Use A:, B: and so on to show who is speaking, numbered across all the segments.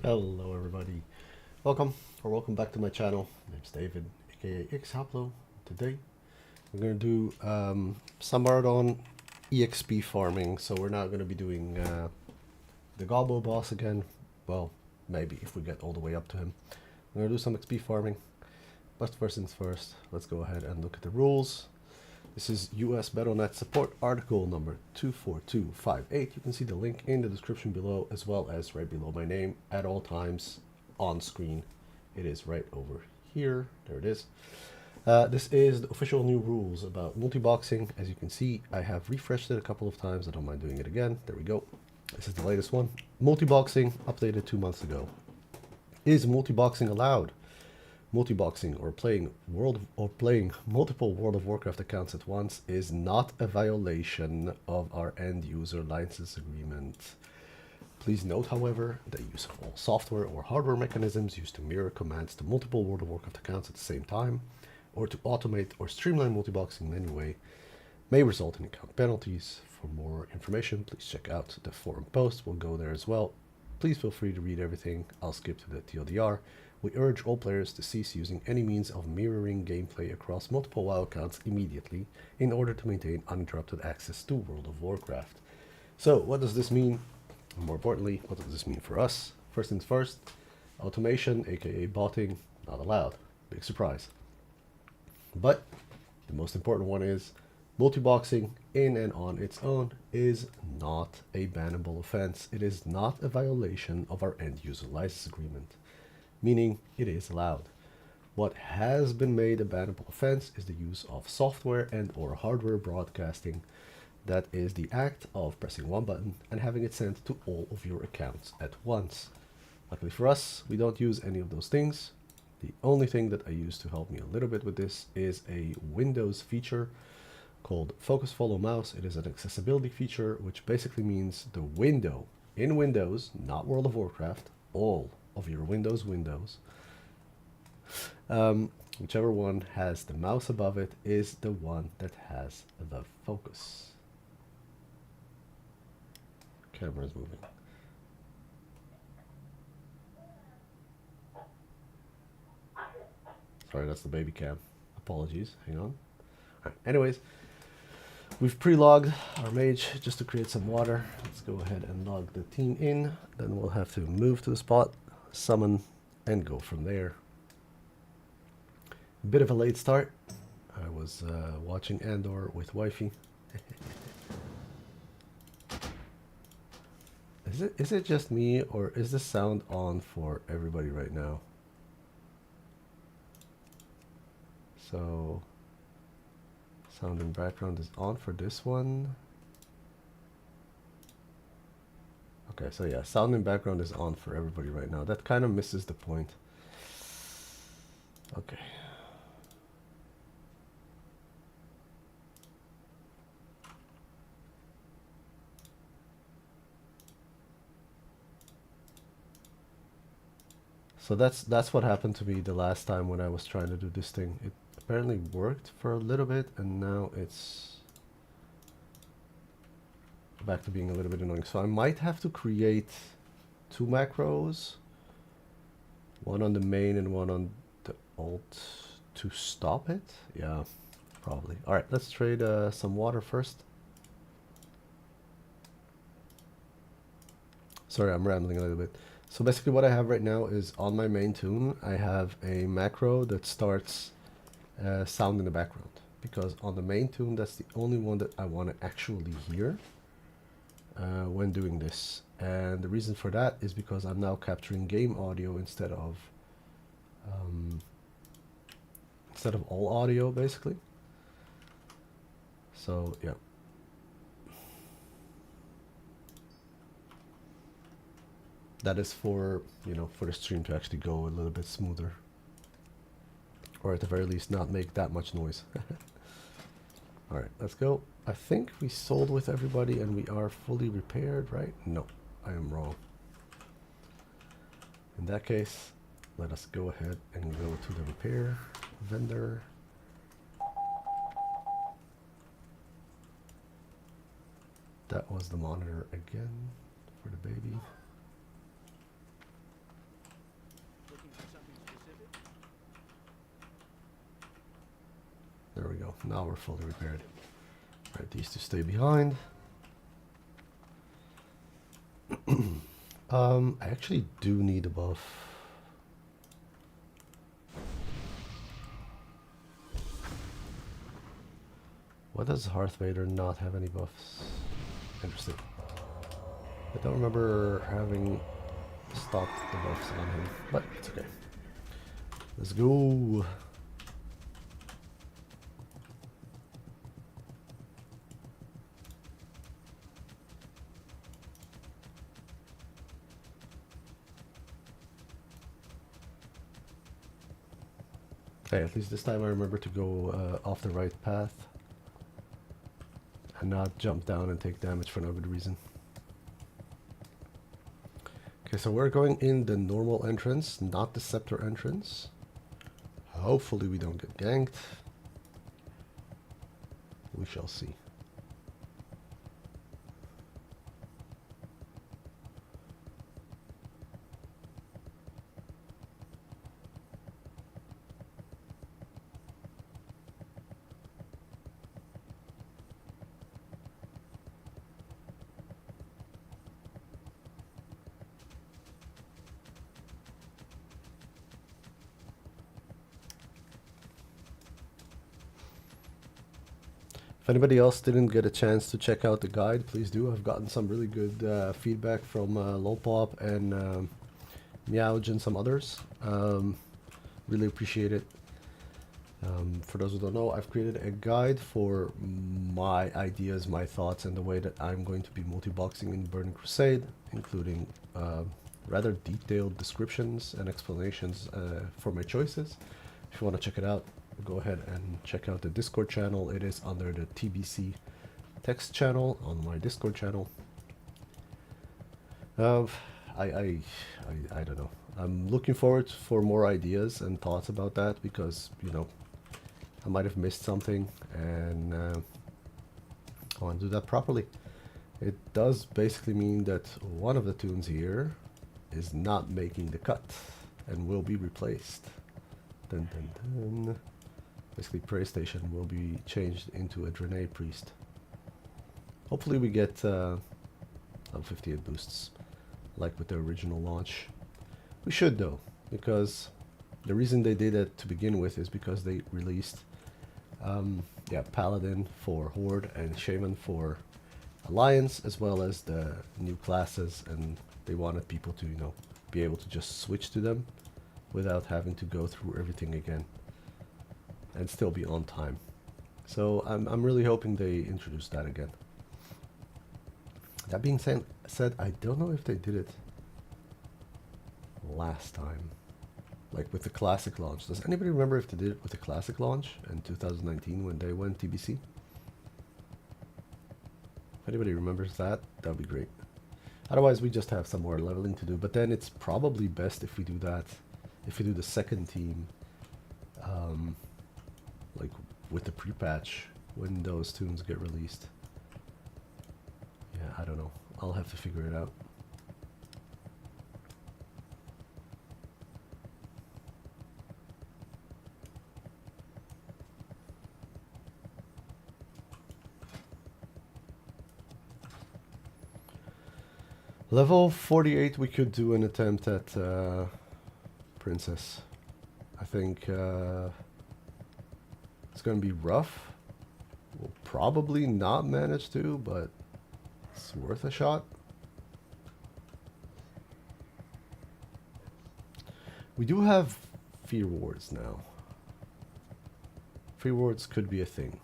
A: Hello everybody, welcome back to my channel. My name's David, aka Xhaplo. Today we're going to do some marathon EXP farming, so we're not going to be doing the Gobbo boss again. Well, maybe if we get all the way up to him. We're going to do some XP farming, but first things first, let's go ahead and look at the rules. This is US Battle.net support article number 24258. You can see the link in the description below, as well as right below my name at all times on screen. It is right over here. There it is. This is the official new rules about multiboxing. As you can see, I have refreshed it a couple of times. I don't mind doing it again. There we go. This is the latest one. Multiboxing, updated 2 months ago. Is multiboxing allowed? Multiboxing or playing multiple World of Warcraft accounts at once is not a violation of our end user license agreement. Please note, however, that use of all software or hardware mechanisms used to mirror commands to multiple World of Warcraft accounts at the same time, or to automate or streamline multiboxing in any way, may result in account penalties. For more information, please check out the forum post. We'll go there as well. Please feel free to read everything. I'll skip to the TLDR. We urge all players to cease using any means of mirroring gameplay across multiple WoW accounts immediately in order to maintain uninterrupted access to World of Warcraft. So, what does this mean? And more importantly, what does this mean for us? First things first, automation, aka botting, not allowed. Big surprise. But the most important one is multiboxing in and on its own is not a bannable offense. It is not a violation of our end user license agreement, meaning it is allowed. What has been made a bannable offense is the use of software and or hardware broadcasting. That is the act of pressing one button and having it sent to all of your accounts at once. Luckily for us, we don't use any of those things. The only thing that I use to help me a little bit with this is a Windows feature called Focus Follow Mouse. It is an accessibility feature, which basically means the window in Windows, not World of Warcraft, all of your windows, whichever one has the mouse above it is the one that has the focus. Camera's moving. Sorry, that's the baby cam. Apologies. Hang on. All right. Anyways, we've pre-logged our mage just to create some water. Let's go ahead and log the team in. Then we'll have to move to the spot, summon, and go from there. A bit of a late start. I was watching Andor with wifey. Is it just me, or is the sound on for everybody right now? So, sound in background is on for this one. Okay, so yeah, sound in background is on for everybody right now. That kind of misses the point. Okay. So that's what happened to me the last time when I was trying to do this thing. It apparently worked for a little bit, and now it's back to being a little bit annoying. So I might have to create 2 macros, one on the main and one on the alt to stop it. Yeah, probably. All right, let's trade some water first. Sorry, I'm rambling a little bit. So basically what I have right now is on my main tune, I have a macro that starts sound in the background. Because on the main tune, that's the only one that I want to actually hear when doing this. And the reason for that is because I'm now capturing game audio instead of all audio, basically. So, yeah. That is for, for the stream to actually go a little bit smoother. Or at the very least not make that much noise. Alright, let's go. I think we sold with everybody and we are fully repaired, right? No, I am wrong. In that case, let us go ahead and go to the repair vendor. That was the monitor again for the baby. There we go. Now we're fully repaired. Alright, these two stay behind. I actually do need a buff. Why does Hearth Vader not have any buffs? Interesting. I don't remember having stocked the buffs on him, but it's okay. Let's go. Okay, at least this time I remember to go off the right path and not jump down and take damage for no good reason. Okay, so we're going in the normal entrance, not the scepter entrance. Hopefully we don't get ganked. We shall see. If anybody else didn't get a chance to check out the guide, please do. I've gotten some really good feedback from Lolpop and Meowj and some others. Really appreciate it. For those who don't know, I've created a guide for my ideas, my thoughts, and the way that I'm going to be multi-boxing in Burning Crusade, including rather detailed descriptions and explanations for my choices. If you want to check it out, go ahead and check out the Discord channel. It is under the TBC text channel on my Discord channel. I don't know. I'm looking forward for more ideas and thoughts about that because, you know, I might have missed something and I want to do that properly. It does basically mean that one of the tunes here is not making the cut and will be replaced. Dun, dun, dun. Basically, Prey Station will be changed into a Draenei Priest. Hopefully we get level 58 boosts, like with the original launch. We should though, because the reason they did it to begin with is because they released Paladin for Horde and Shaman for Alliance, as well as the new classes, and they wanted people to, you know, be able to just switch to them without having to go through everything again and still be on time. So I'm really hoping they introduce that again. That being said, I don't know if they did it last time, like with the classic launch. Does anybody remember if they did it with the classic launch in 2019 when they went TBC? If anybody remembers that, that would be great. Otherwise, we just have some more leveling to do, but then it's probably best if we do that, if we do the second team, like with the pre-patch when those tunes get released. Yeah, I don't know. I'll have to figure it out. Level 48 we could do an attempt at Princess. I think it's going to be rough. We'll probably not manage to, but it's worth a shot. We do have fear wards now. Fear wards could be a thing.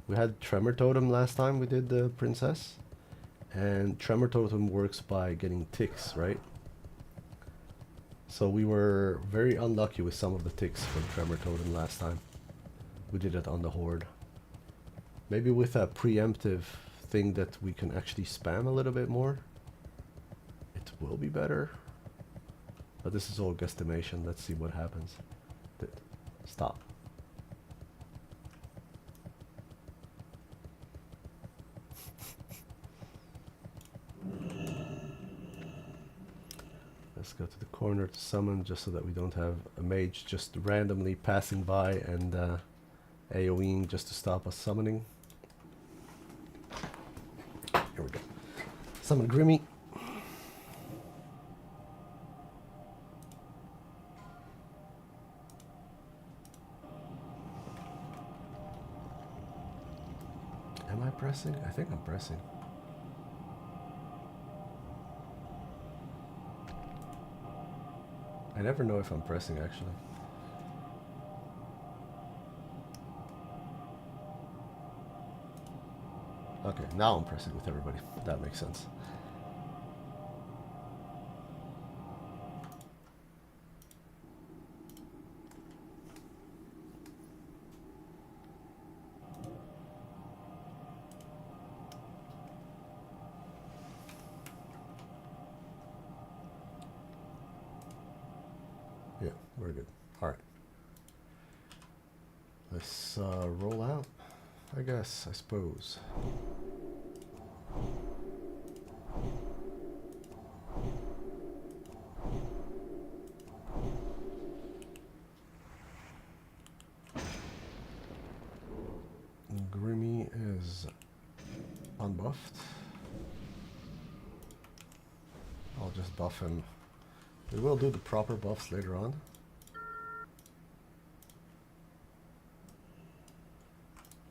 A: We had Tremor Totem last time we did the Princess. And Tremor Totem works by getting ticks, right? So we were very unlucky with some of the ticks from Tremor Totem last time. We did it on the Horde. Maybe with a preemptive thing that we can actually spam a little bit more, it will be better. But this is all guesstimation. Let's see what happens. Stop. let's go to the corner to summon, just so that we don't have a mage just randomly passing by and AoEing just to stop us summoning. Here we go. Summon Grimmy. Am I pressing? I think I'm pressing. I never know if I'm pressing, actually. Okay, now I'm pressing with everybody. That makes sense. Yeah, we're good. All right. Let's roll out, I guess, I suppose. Grimmy is unbuffed. I'll just buff him. We will do the proper buffs later on.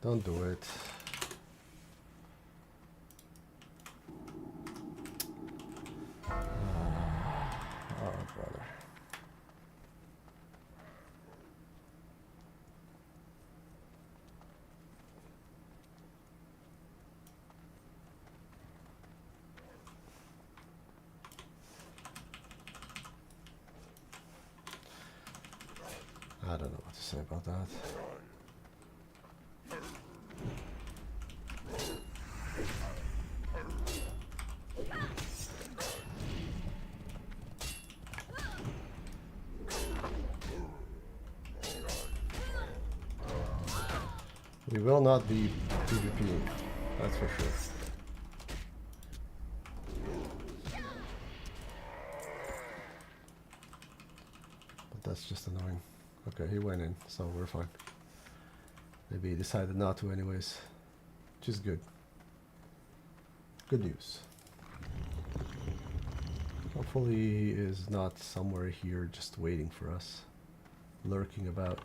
A: Don't do it. Oh, brother. I don't know what to say about that. We will not be PvP, that's for sure. But that's just annoying. Okay, he went in, so we're fine. Maybe he decided not to anyways, which is good. Good news. Hopefully he is not somewhere here just waiting for us, lurking about.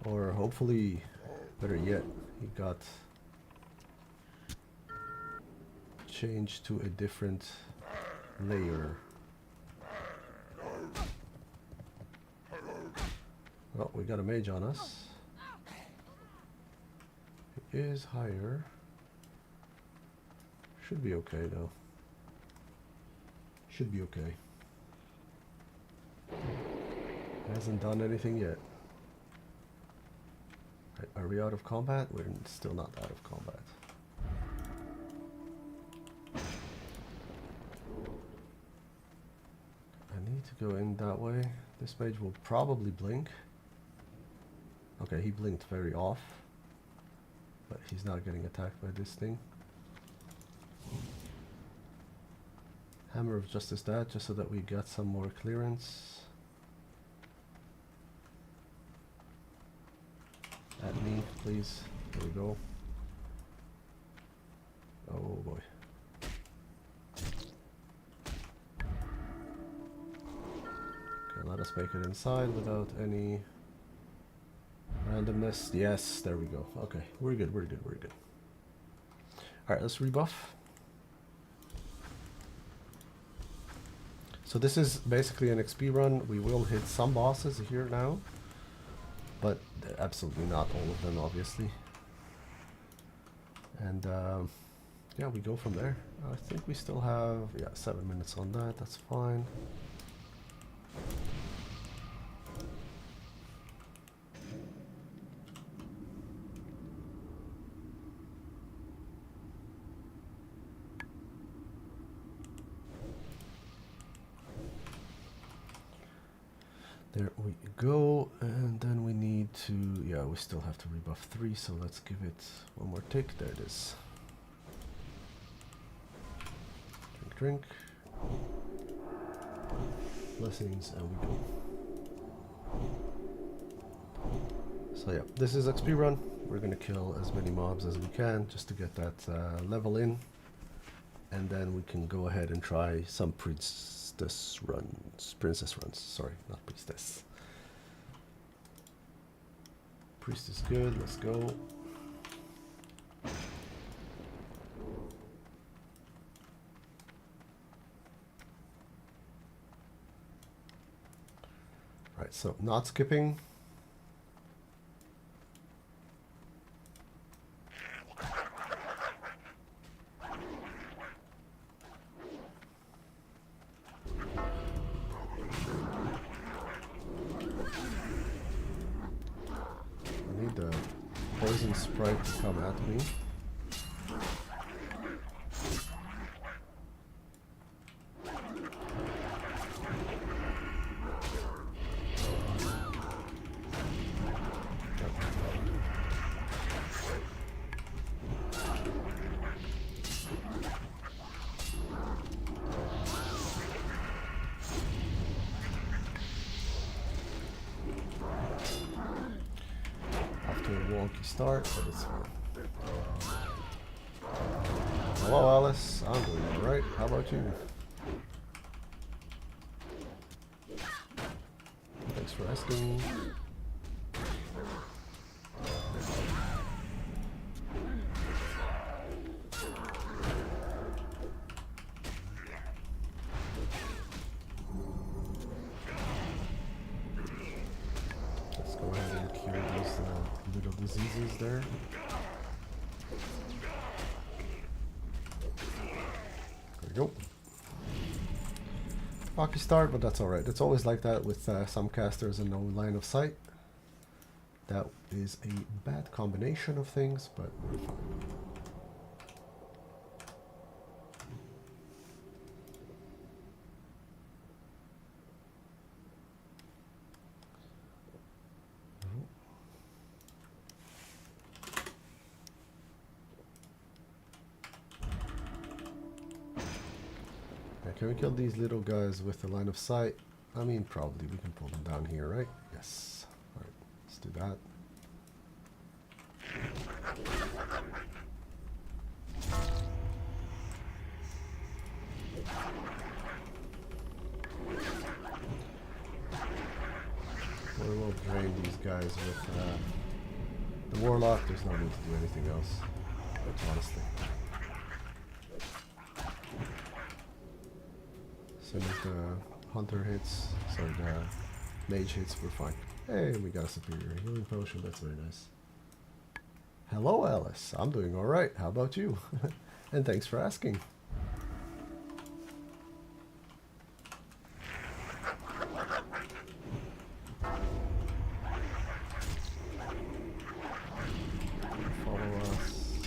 A: Or hopefully, better yet, he got changed to a different layer. Oh, we got a mage on us. He is higher. Should be okay though. Should be okay. Hasn't done anything yet. Are we out of combat? We're still not out of combat. I need to go in that way. This mage will probably blink. Okay, he blinked very off. But he's not getting attacked by this thing. Hammer of Justice that, just so that we get some more clearance. At me, please. There we go. Oh boy. Okay, let us make it inside without any randomness. Yes, there we go. Okay, we're good, we're good, we're good. Alright, let's rebuff. So this is basically an XP run. We will hit some bosses here now, but absolutely not all of them, obviously. And yeah, we go from there. I think we still have 7 minutes on that. That's fine. There we go, and then we need to, we still have to rebuff 3, so let's give it one more tick. There it is. Drink, drink. blessings, and we go. So yeah, this is XP run. We're gonna kill as many mobs as we can just to get that level in, and then we can go ahead and try some princess runs. Sorry, not priestess. Priest is good. Let's go. Right, so not skipping. I need the poison sprite to come at me. Wonky start, but it's fine. Hello, Alice. I'm doing alright. How about you? Thanks for asking. Let's go ahead and cure these little diseases there. There we go. Rocky start, but that's alright. It's always like that with some casters and no line of sight. That is a bad combination of things, but we're fine. Can we kill these little guys with the line of sight? I mean, probably. We can pull them down here, right? Yes. Alright, let's do that. We will drain these guys with the warlock. There's no need to do anything else, honestly. So if the hunter hits, sorry, the mage hits, we're fine. Hey, we got a superior healing potion, that's very nice. Hello, Alice. I'm doing alright. How about you? And thanks for asking. Follow us.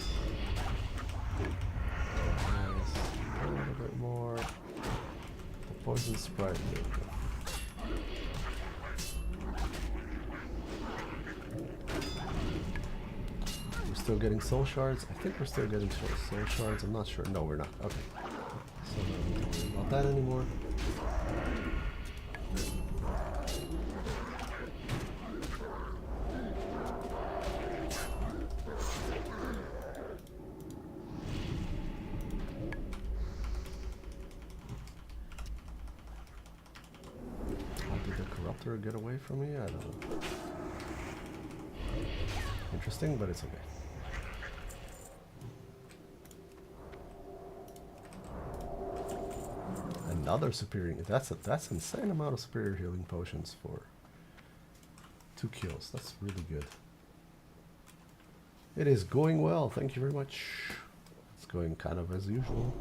A: Nice. A little bit more. Poison sprite. We're still getting soul shards. I think we're still getting soul shards. I'm not sure. No, we're not. Okay. So no, we don't worry about that anymore. Get away from me? I don't know. Interesting, but it's okay. Another superior. That's insane amount of superior healing potions for 2 kills. That's really good. It is going well. Thank you very much. It's going kind of as usual.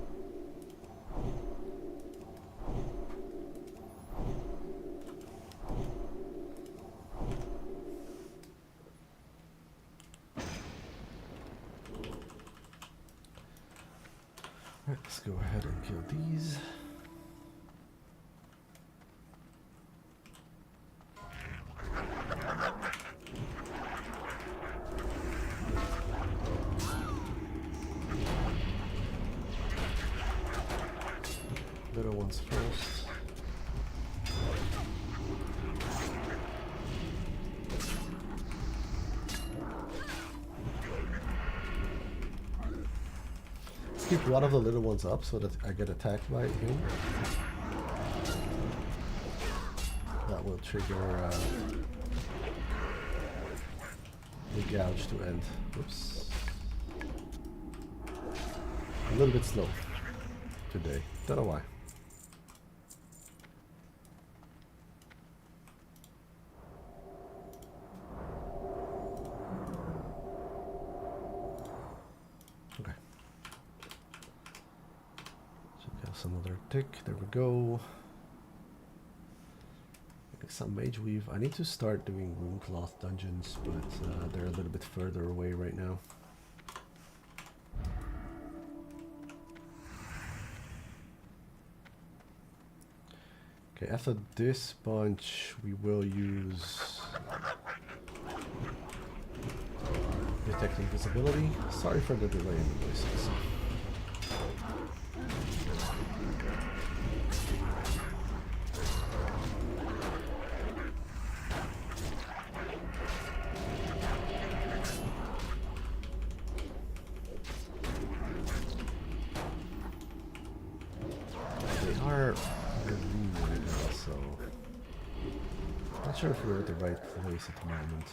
A: Let's go ahead and kill these. Little ones first. Let's keep one of the little ones up so that I get attacked by him. That will trigger the gouge to end. Oops. A little bit slow today. Don't know why. Okay. Check out some other tick. There we go. Some mage weave. I need to start doing rune cloth dungeons, but they're a little bit further away right now. Okay, after this bunch, we will use detect invisibility. Sorry for the delay in the voices. Not sure if we're at the right place at the moment,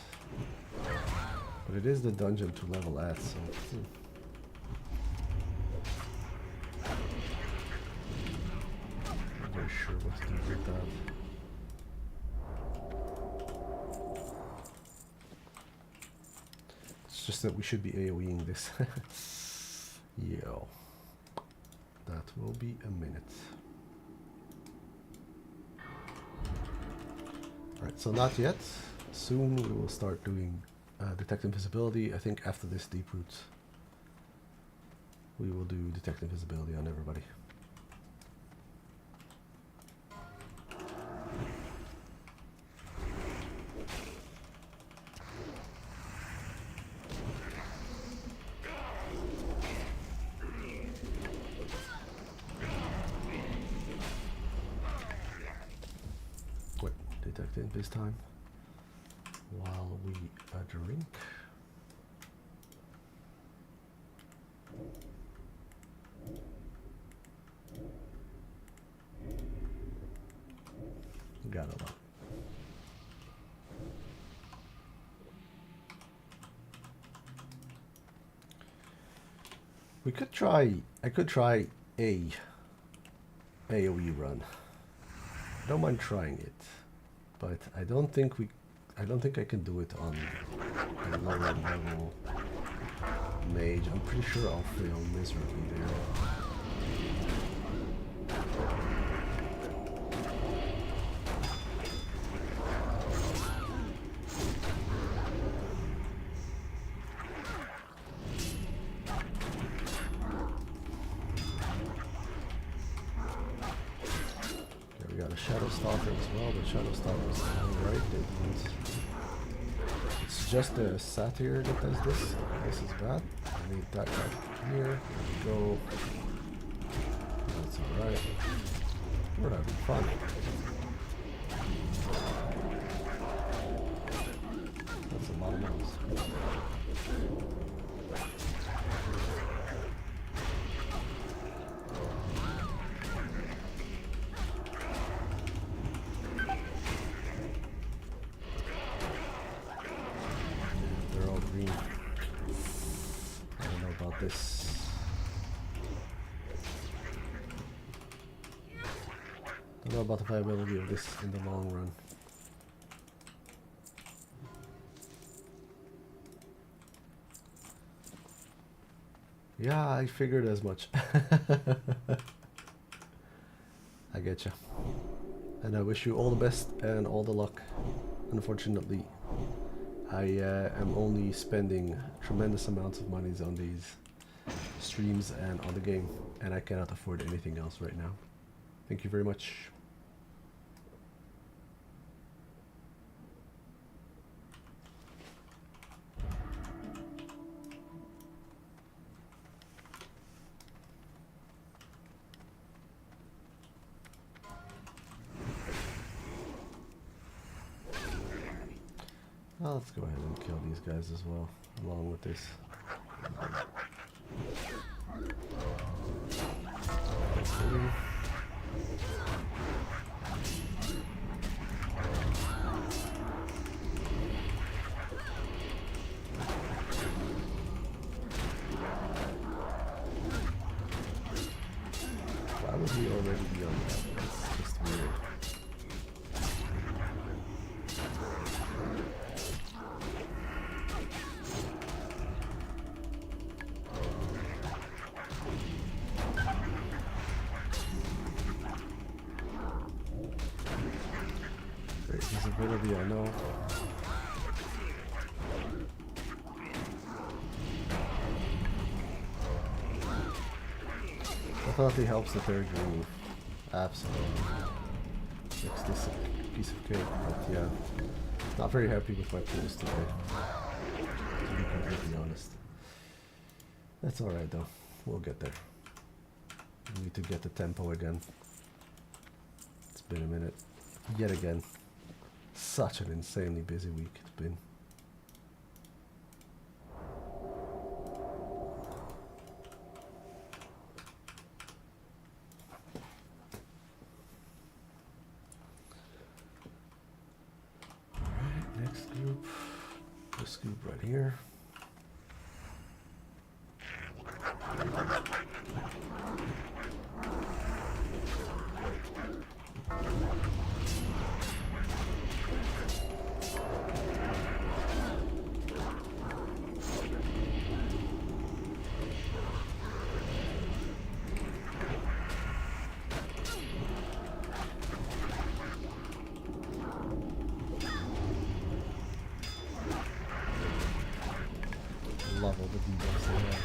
A: but it is the dungeon to level at, so not very sure what to do with that. It's just that we should be AoEing this. Yo, that will be a minute. Alright, so not yet. Soon we will start doing detect invisibility. I think after this deep root we will do detect invisibility on everybody. Detect it this time while we drink. Got a lot. We could try. I could try a AoE run. I don't mind trying it. But I don't think I can do it on a lower level mage. I'm pretty sure I'll fail miserably there. Shadow Stalker as well, but Shadow Stalker is alright. It's just the Satyr that does this. This is bad. I need that guy here. There we go. That's alright. We're having fun. That's a lot of mouse. This. Don't know about the viability of this in the long run. Yeah, I figured as much. I get you. And I wish you all the best and all the luck. Unfortunately, I am only spending tremendous amounts of monies on these streams and on the game, and I cannot afford anything else right now. Thank you very much. Well, let's go ahead and kill these guys as well, along with this. probably already beyond that. That's just weird. Great visibility, I know. Definitely helps that they're green. Absolutely. Makes this a piece of cake, but yeah. Not very happy with my pools today. To be completely honest. That's alright though. We'll get there. We need to get the tempo again. It's been a minute. Yet again. Such an insanely busy week it's been. Next group, this group right here. Love all the debuffs they have.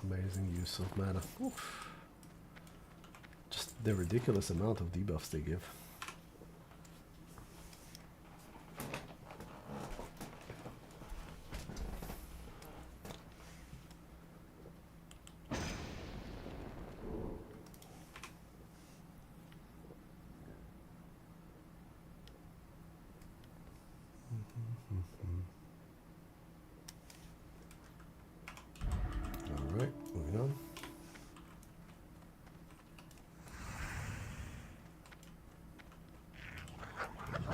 A: Amazing use of mana. Oof. Just the ridiculous amount of debuffs they give. Alright, moving on.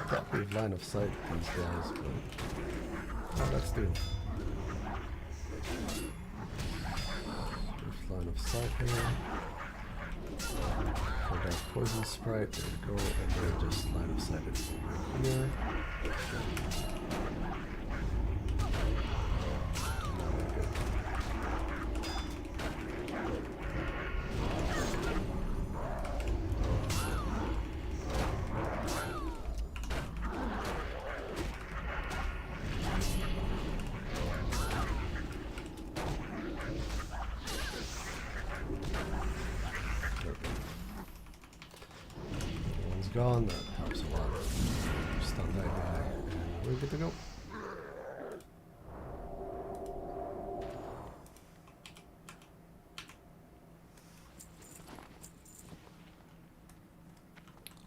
A: Probably line of sight these guys, but oh, let's do it. First line of sight here. For that poison sprite, there we go, and then just line of sight it over here. Gone, that helps a lot. Stun that guy, and we're good to go.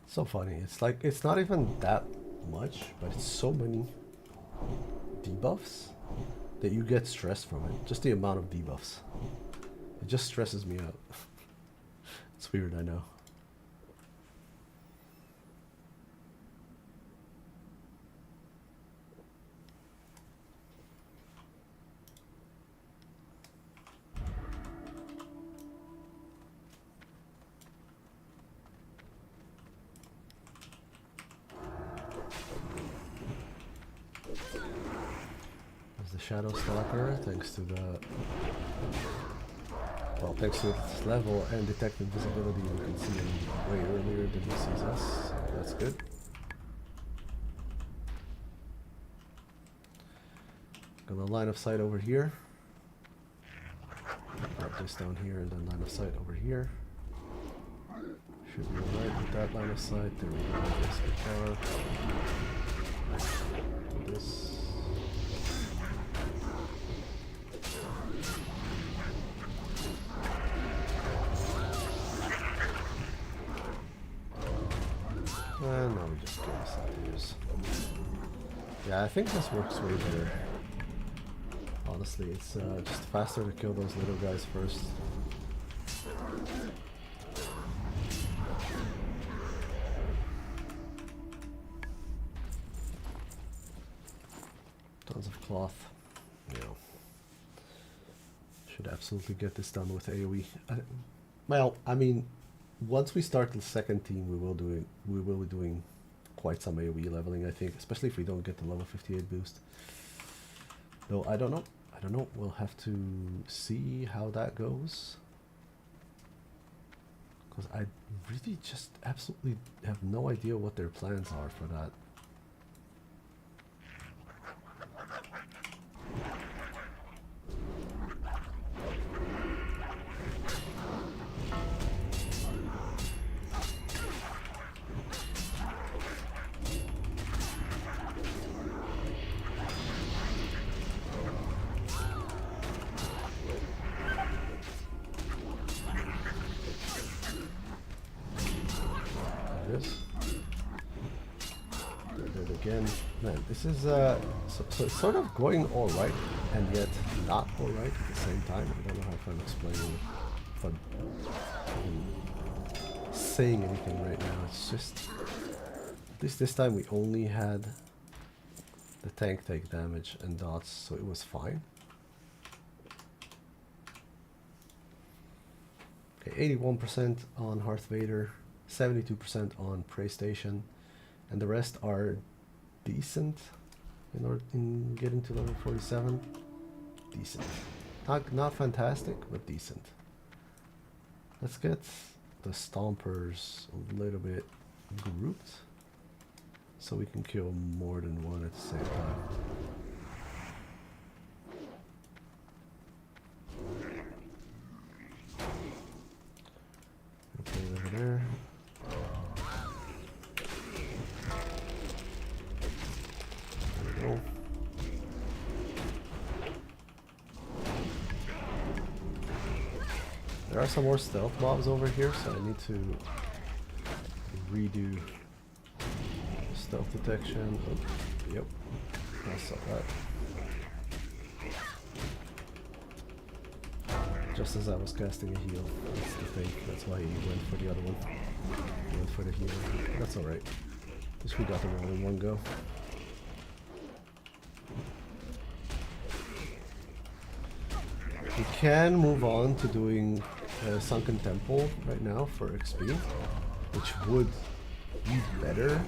A: So funny, it's like, it's not even that much, but it's so many debuffs that you get stressed from it. Just the amount of debuffs. It just stresses me out. It's weird, I know. Shadow Stalker, thanks to the thanks to its level and detected visibility, we can see him way earlier than he sees us. So that's good. Gonna line of sight over here. Drop this down here and then line of sight over here. Should be alright with that line of sight. There we go. This guitar. Do this. And now we just Yeah, I think this works way better. Honestly, it's just faster to kill those little guys first. Tons of cloth. Yeah. Should absolutely get this done with AoE. Well, I mean, once we start the second team, we will be doing quite some AoE leveling, I think, especially if we don't get the level 58 boost. Though I don't know. We'll have to see how that goes. Because I really just absolutely have no idea what their plans are for that. Again, man, this is so it's sort of going all right and yet not all right at the same time. I don't know how I'm explaining it, if I'm saying anything right now. It's just at least this time we only had the tank take damage and dots, so it was fine. Okay, 81% on Hearth Vader, 72% on Prey Station, and the rest are decent in getting to level 47. Decent. Not fantastic, but decent. Let's get the Stompers a little bit grouped so we can kill more than one at the same time. Okay, over there. There are some more stealth mobs over here, so I need to redo stealth detection. Oh, yep, I saw that. Just as I was casting a heal, that's the thing. That's why he went for the other one. He went for the heal. That's alright. At least we got them all in one go. We can move on to doing Sunken Temple right now for XP, which would be better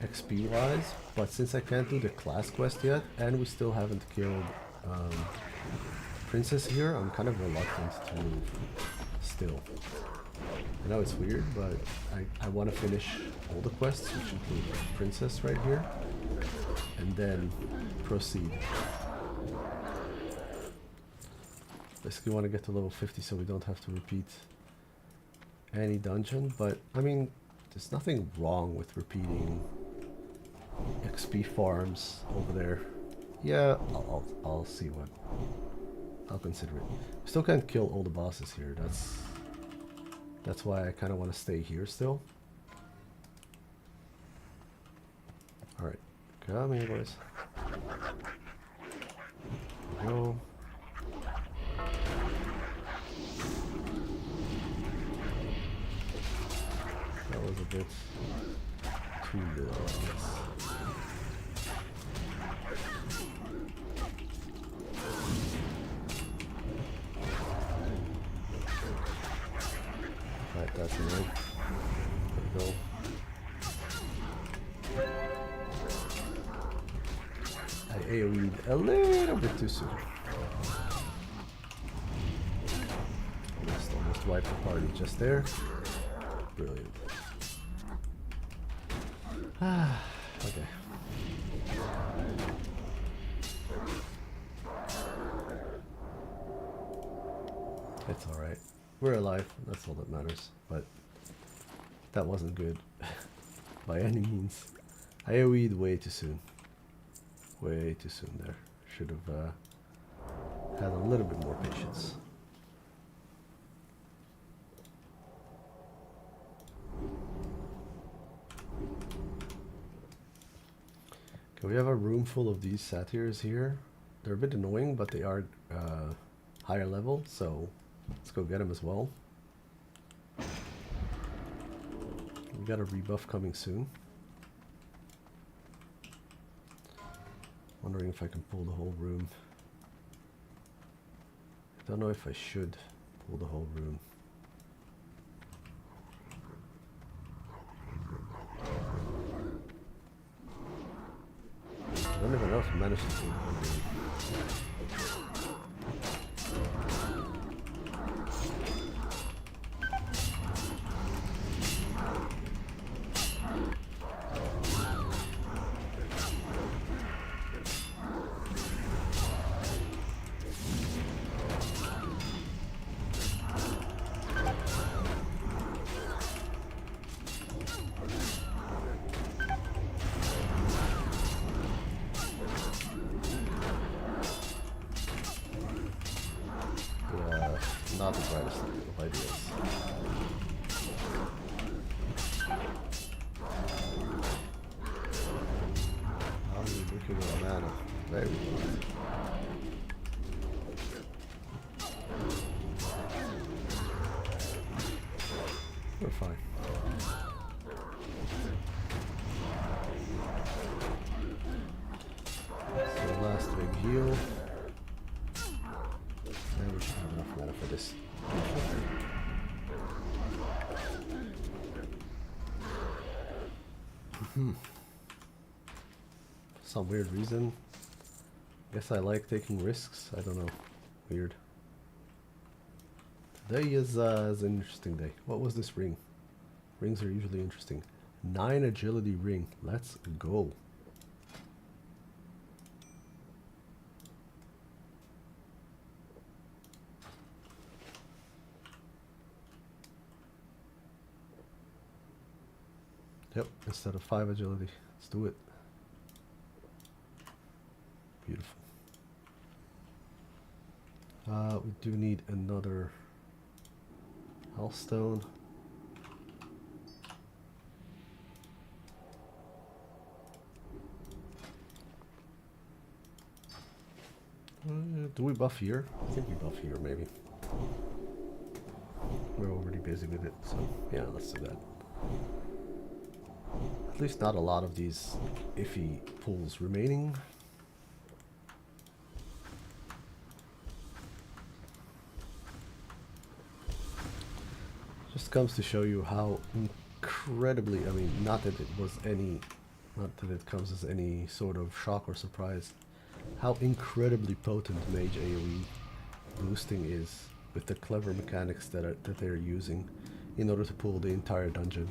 A: XP wise, but since I can't do the class quest yet and we still haven't killed Princess here, I'm kind of reluctant to move still. I know it's weird, but I want to finish all the quests, which include Princess right here, and then proceed. Basically want to get to level 50 so we don't have to repeat any dungeon, but I mean, there's nothing wrong with repeating XP farms over there. Yeah, I'll see what. I'll consider it. Still can't kill all the bosses here. That's why I kind of want to stay here still. All right, come here, boys. There we go. That was a bit too little. Right, that's enough. There we go. I AoE'd a little bit too soon. Almost wiped the party just there. Brilliant. Okay. It's alright. We're alive, that's all that matters. But that wasn't good by any means. I AoE'd way too soon. Way too soon there. Should have had a little bit more patience. Okay, we have a room full of these satyrs here. They're a bit annoying, but they are higher level, so let's go get them as well. We got a rebuff coming soon. Wondering if I can pull the whole room. I don't know if I should pull the whole room. I don't even know if I managed to pull the whole room. Not the brightest of ideas. How are we looking at mana? Very good. We're fine. So last big heal. And we should have enough mana for this. For some weird reason. Guess I like taking risks. I don't know. Weird. Today is an interesting day. What was this ring? Rings are usually interesting. 9 agility ring. Let's go. Yep, instead of 5 agility. Let's do it. Beautiful. We do need another healthstone. Do we buff here? I think we buff here, maybe. We're already busy with it, so yeah, let's do that. At least not a lot of these iffy pools remaining. Just comes to show you how incredibly, I mean, not that it comes as any sort of shock or surprise, how incredibly potent mage AoE boosting is with the clever mechanics that they're using in order to pull the entire dungeon.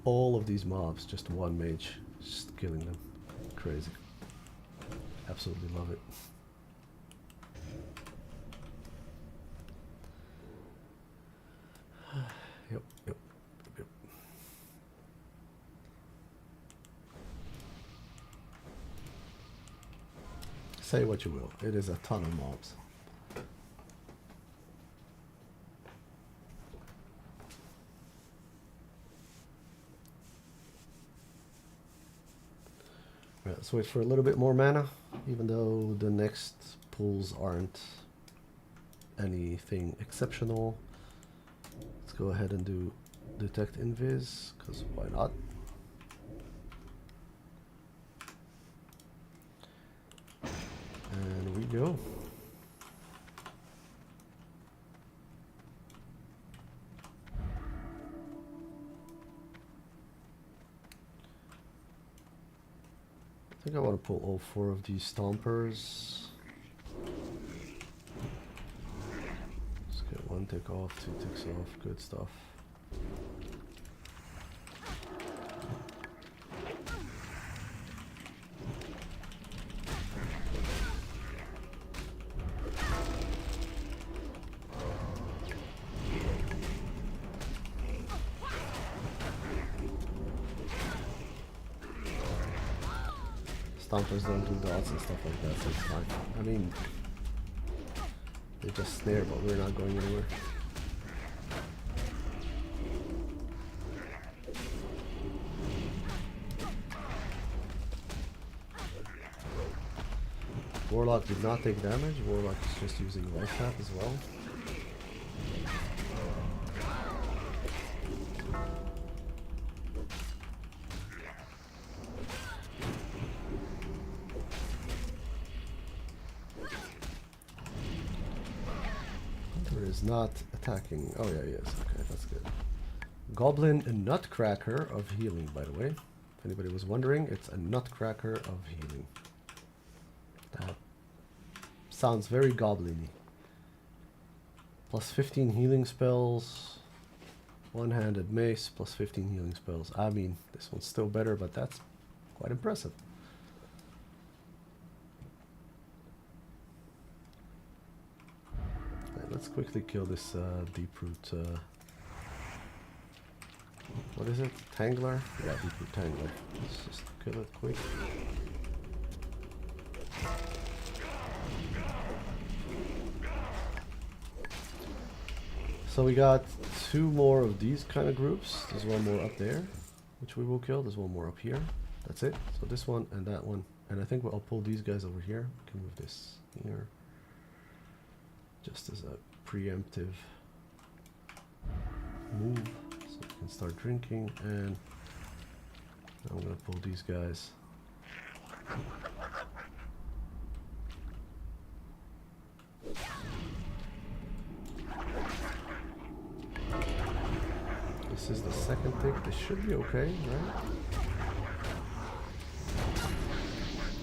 A: All of these mobs, just one mage, just killing them. Crazy. Absolutely love it. Yep. Say what you will, it is a ton of mobs. Right, let's wait for a little bit more mana, even though the next pulls aren't anything exceptional. Let's go ahead and do detect invis, because why not? And we go. I think I want to pull all 4 of these stompers. Let's get 1 tick off, 2 ticks off, good stuff. Stompers don't do dots and stuff like that, so it's fine. I mean, they just snare, but we're not going anywhere. Warlock did not take damage. Warlock is just using warcraft as well. Hunter is not attacking. Oh yeah, he is. Okay, that's good. Goblin Nutcracker of healing, by the way. If anybody was wondering, it's a Nutcracker of healing. That sounds very goblin-y. Plus 15 healing spells. One-handed mace, plus 15 healing spells. I mean, this one's still better, but that's quite impressive. Right, let's quickly kill this deep root. What is it? Tangler? Yeah, deep root Tangler. Let's just kill it quick. So we got 2 more of these kind of groups. There's one more up there, which we will kill. There's one more up here. That's it. So this one and that one. And I think I'll pull these guys over here. We can move this here. Just as a preemptive move. So we can start drinking. And I'm going to pull these guys. This is the second tick. This should be okay, right?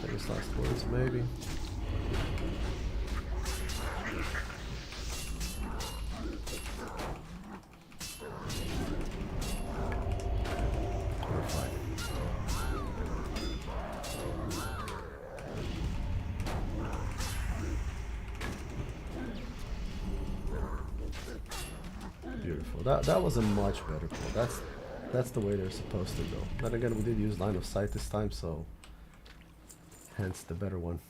A: Famous last words, maybe. We're fine. Beautiful. That was a much better pull. That's the way they're supposed to go. Then again, we did use line of sight this time, so hence the better one.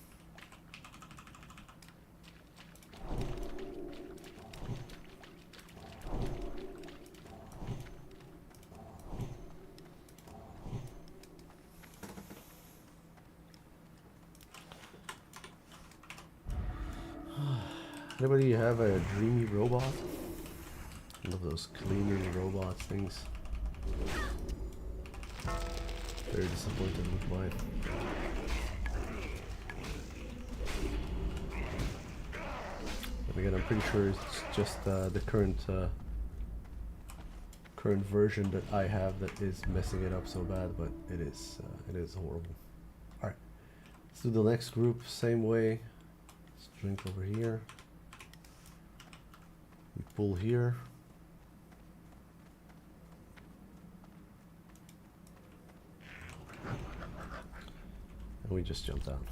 A: Anybody have a dreamy robot? One of those cleaning robot things. Very disappointed with mine. But again, I'm pretty sure it's just the current version that I have that is messing it up so bad. But it is horrible. All right, let's do the next group same way. Let's drink over here. We pull here. And we just jump down.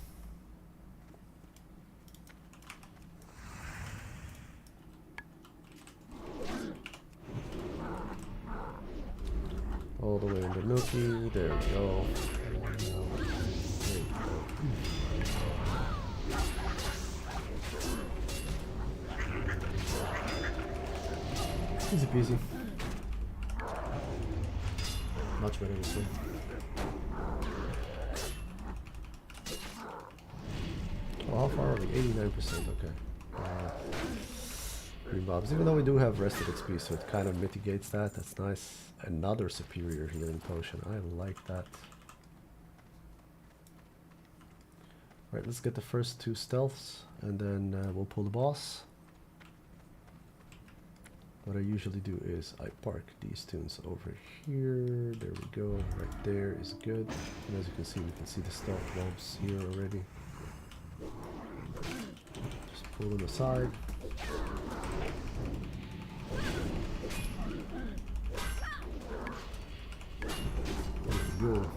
A: All the way into Nookie. There we go. There we go. Easy peasy. Much better this way. Oh, how far are we? 89%, okay. Green bobs. Even though we do have rested XP, so it kind of mitigates that. That's nice. Another superior healing potion. I like that. Alright, let's get the first 2 stealths, and then we'll pull the boss. What I usually do is I park these tunes over here. There we go. Right there is good. And as you can see, we can see the stealth mobs here already. Just pull them aside. There we go.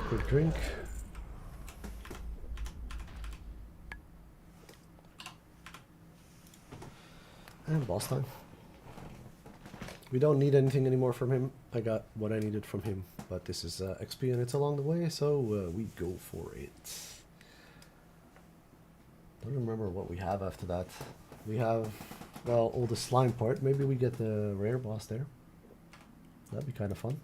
A: Quick drink. And boss time. We don't need anything anymore from him. I got what I needed from him, but this is XP and it's along the way, so we go for it. Don't remember what we have after that. We have, well, all the slime part. Maybe we get the rare boss there. That'd be kind of fun.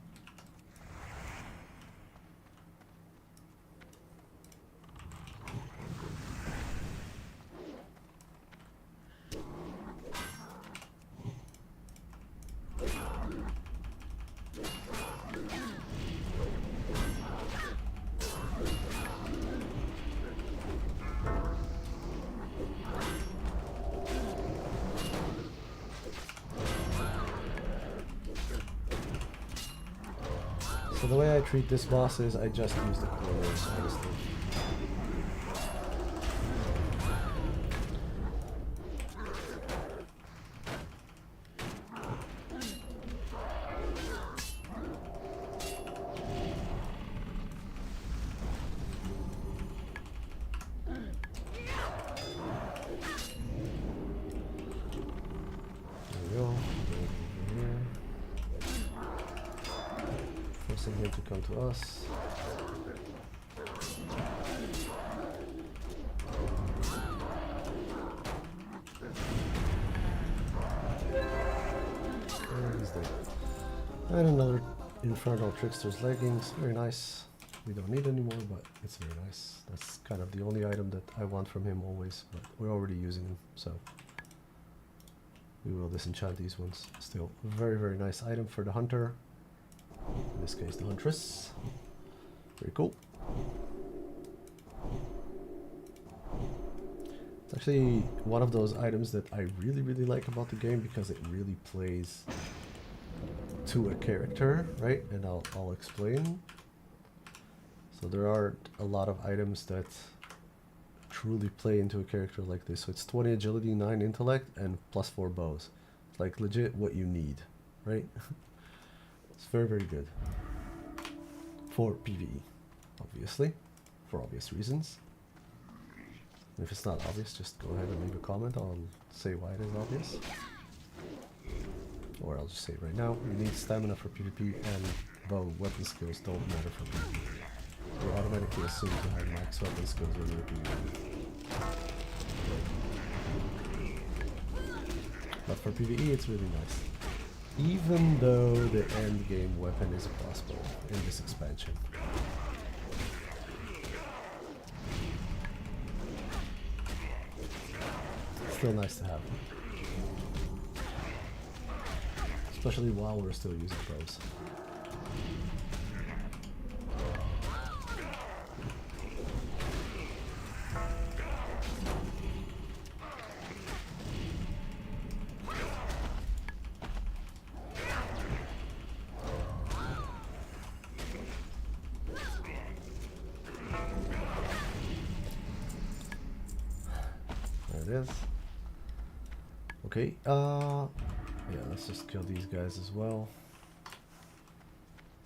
A: So the way I treat this boss is I just use the corners, honestly. There we go. Forcing him to come to us. And he's dead. And another Infernal Trickster's leggings. Very nice. We don't need anymore, but it's very nice. That's kind of the only item that I want from him always, but we're already using him, so we will disenchant these ones. Still very, very nice item for the hunter. In this case, the huntress. Very cool. It's actually one of those items that I really, really like about the game because it really plays to a character, right? And I'll explain. So there are a lot of items that truly play into a character like this. So it's 20 agility, 9 intellect, and +4 bows. It's like legit what you need, right? It's very, very good. For PvE, obviously. For obvious reasons. And if it's not obvious, just go ahead and leave a comment. I'll say why it is obvious. Or I'll just say it right now. You need stamina for PvP, and bow weapon skills don't matter for PvP. You're automatically assumed to have max weapon skills when you're PvP. But for PvE, it's really nice. Even though the end game weapon is a crossbow in this expansion. Still nice to have. Especially while we're still using bows. It is. Okay, yeah, let's just kill these guys as well.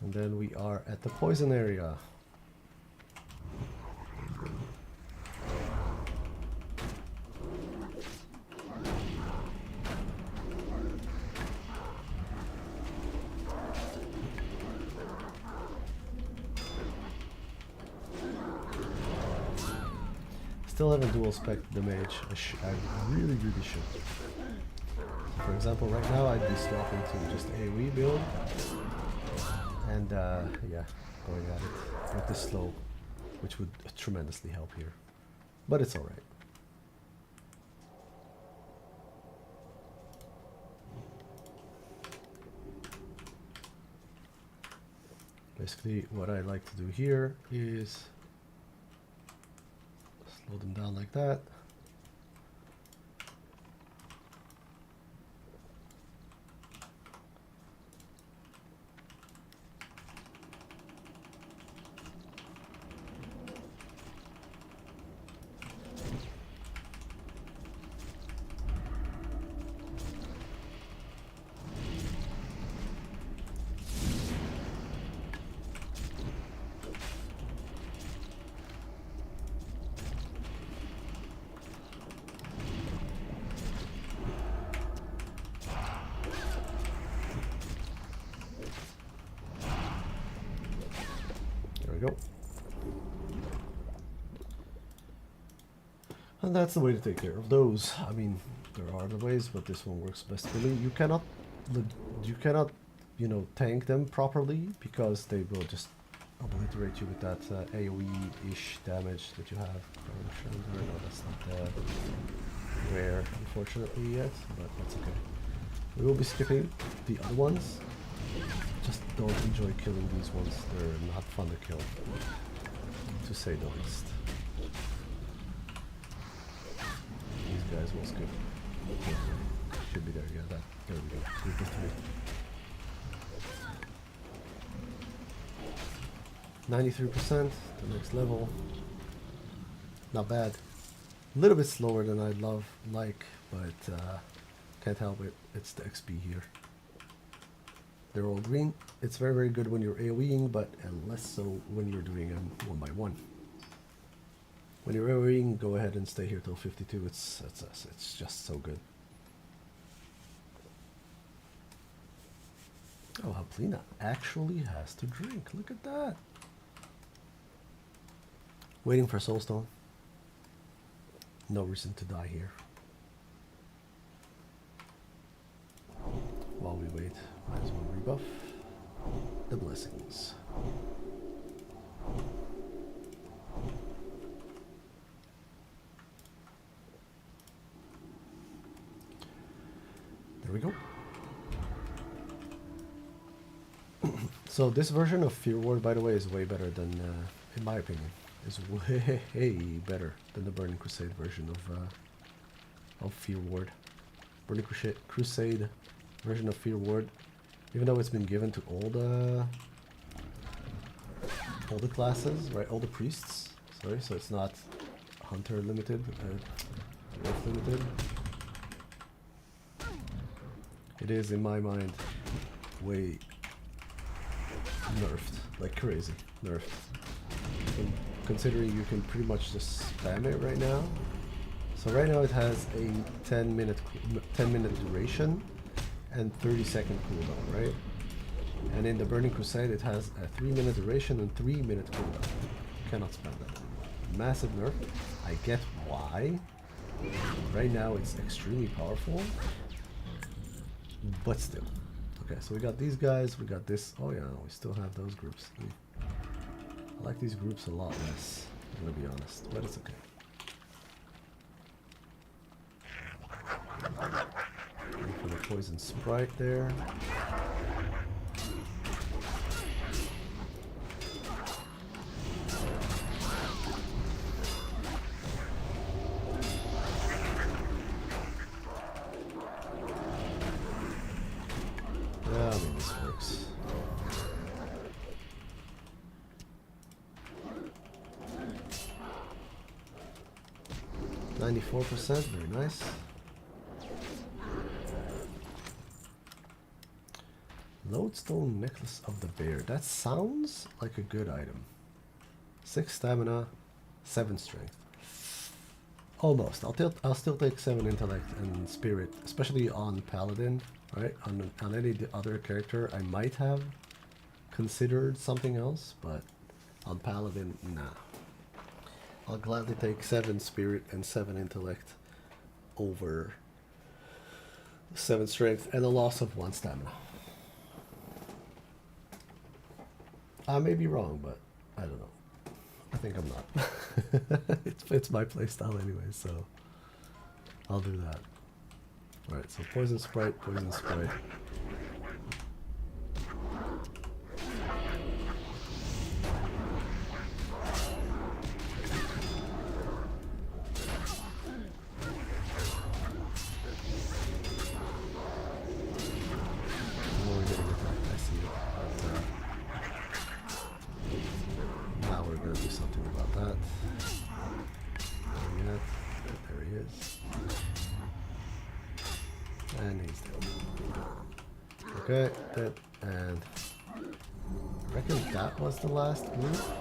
A: And then we are at the poison area. Still haven't dual spec the mage. I really, really should. For example, right now I'd be swapping to just AoE build. And yeah, going at it with the slow, which would tremendously help here. But it's alright. Basically, what I like to do here is slow them down like that. And that's the way to take care of those. I mean, there are other ways, but this one works best for me. You cannot, you know, tank them properly because they will just obliterate you with that AoE-ish damage that you have. No, that's not rare, unfortunately, yet, but that's okay. We will be skipping the other ones. Just don't enjoy killing these ones. They're not fun to kill, to say the least. These guys will skip. Should be there, yeah, there we go. 3 for 3. 93%, the next level. Not bad. A little bit slower than I'd like, but can't help it. It's the XP here. They're all green. It's very, very good when you're AoEing, but less so when you're doing them 1 by 1. When you're AoEing, go ahead and stay here till 52. It's just so good. Oh, Haplina actually has to drink. Look at that. Waiting for Soulstone. No reason to die here. While we wait, might as well rebuff the blessings. There we go. So this version of Fear Ward, by the way, is way better than, in my opinion, is way better than the Burning Crusade version of Fear Ward. Burning Crusade version of Fear Ward, even though it's been given to all the classes, right? All the priests. Sorry, so it's not hunter limited, wolf limited. It is, in my mind, way nerfed, like crazy nerfed. And considering you can pretty much just spam it right now. So right now it has a 10 minute duration and 30-second cooldown, right? And in the Burning Crusade it has a 3-minute duration and 3-minute cooldown. You cannot spam that. Massive nerf. I get why. Right now it's extremely powerful, but still. Okay, so we got these guys, we got this. Oh yeah, we still have those groups. I like these groups a lot less, I'm gonna be honest, but it's okay. Wait for the poison sprite there. Yeah, I mean, this works. %, very nice. Lodestone Necklace of the Bear. That sounds like a good item. 6 stamina, 7 strength. Almost. I'll still take 7 intellect and spirit, especially on Paladin, right? On any other character, I might have considered something else, but on Paladin, nah. I'll gladly take 7 spirit and 7 intellect over 7 strength and a loss of 1 stamina. I may be wrong, but I don't know. I think I'm not. It's my playstyle anyway, so I'll do that. Alright, so poison sprite, poison sprite. Okay, dead, and I reckon that was the last move.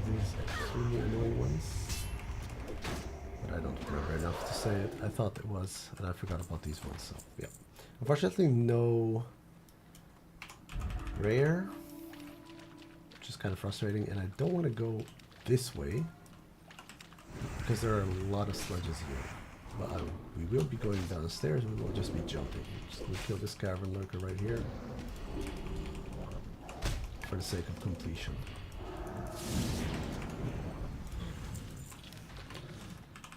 A: These extremely annoying ones. But I don't remember enough to say it. I thought it was, and I forgot about these ones, so yeah. Unfortunately, no rare, which is kind of frustrating, and I don't want to go this way. because there are a lot of sledges here. But we will be going downstairs, we will just be jumping. Just gonna kill this cavern lurker right here for the sake of completion.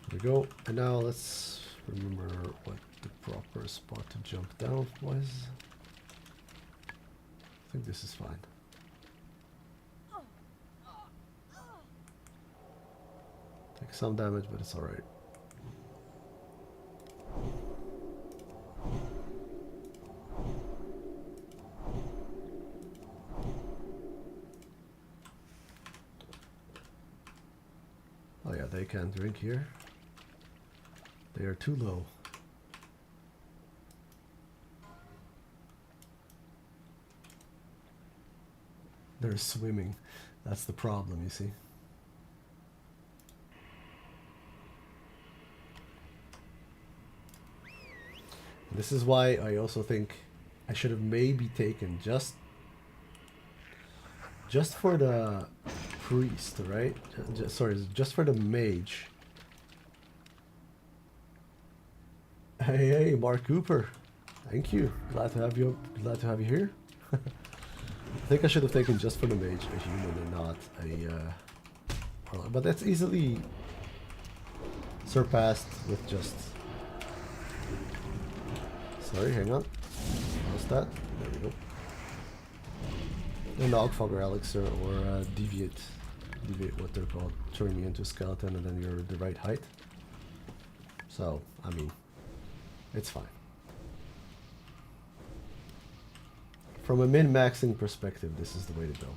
A: There we go. And now let's remember what the proper spot to jump down was. I think this is fine. Take some damage, but it's alright. Oh yeah, they can't drink here. They are too low. They're swimming. That's the problem, you see. This is why I also think I should have maybe taken just for the priest, right? Sorry, just for the mage. Hey, Mark Cooper. Thank you. Glad to have you. Glad to have you here. I think I should have taken just for the mage a human and not a. But that's easily surpassed with just. Sorry, hang on. What's that? There we go. And the Ogfogger Elixir or Deviate, what they're called, turning you into a skeleton and then you're the right height. So, I mean, it's fine. From a min-maxing perspective, this is the way to go.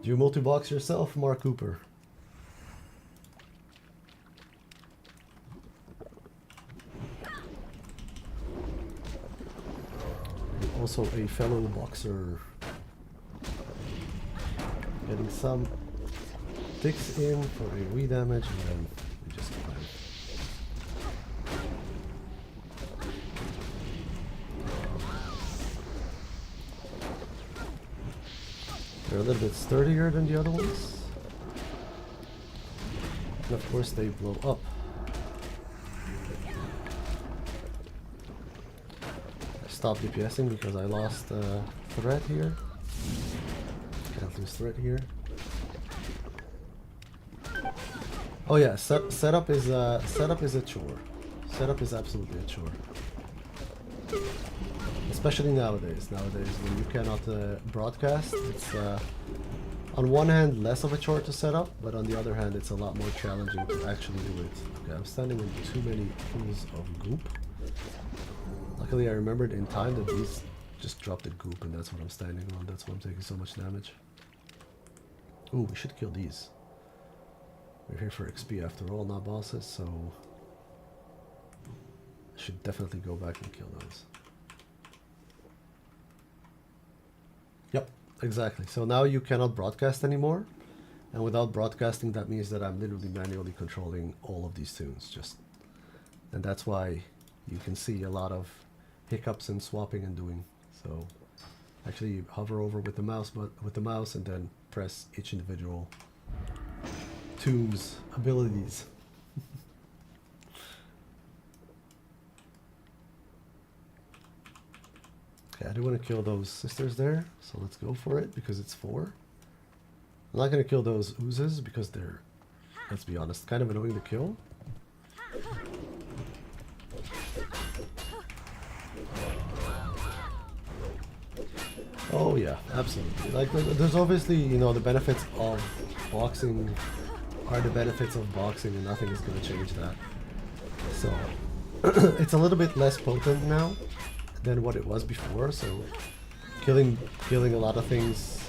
A: Do you multi-box yourself, Mark Cooper? I'm also a fellow boxer. Getting some ticks in for a wee damage and then we just climb. They're a little bit sturdier than the other ones. And of course they blow up. I stopped DPSing because I lost threat here. Can't lose threat here. Oh yeah, setup is a chore. Setup is absolutely a chore. Especially nowadays. Nowadays, when you cannot broadcast, it's on one hand less of a chore to set up, but on the other hand, it's a lot more challenging to actually do it. Okay, I'm standing in too many pools of goop. Luckily, I remembered in time that these just dropped the goop, and that's what I'm standing on. That's why I'm taking so much damage. Ooh, we should kill these. We're here for XP after all, not bosses, so I should definitely go back and kill those. Yep, exactly. So now you cannot broadcast anymore, and without broadcasting, that means that I'm literally manually controlling all of these tunes. And that's why you can see a lot of hiccups and swapping and doing. So actually, you hover over with the mouse, and then press each individual tune's abilities. Okay, I do want to kill those sisters there, so let's go for it because it's 4. I'm not going to kill those oozes because they're, let's be honest, kind of annoying to kill. Oh yeah, absolutely. Like, there's obviously, you know, the benefits of boxing are the benefits of boxing, and nothing is going to change that. So it's a little bit less potent now than what it was before. So killing a lot of things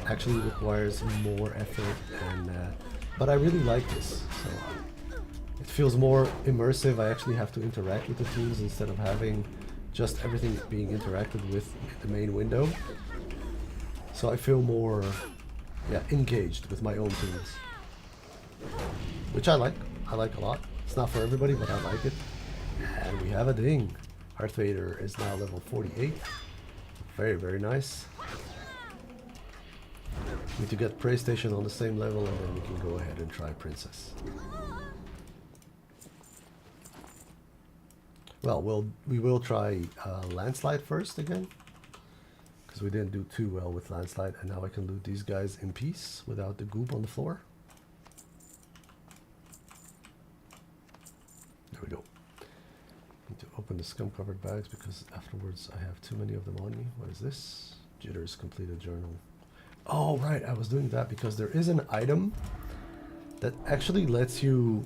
A: actually requires more effort, and but I really like this. So it feels more immersive. I actually have to interact with the tools instead of having just everything being interacted with the main window. So I feel more, yeah, engaged with my own tools, which I like. I like a lot. It's not for everybody, but I like it. And we have a ding. Darth Vader is now level 48. Very, very nice. Need to get Prey Station on the same level and then we can go ahead and try Princess. Well, we will try Landslide first again. Because we didn't do too well with Landslide, and now I can loot these guys in peace without the goop on the floor. There we go. Need to open the scum covered bags because afterwards I have too many of them on me. What is this? Jitters completed journal. Oh right, I was doing that because there is an item that actually lets you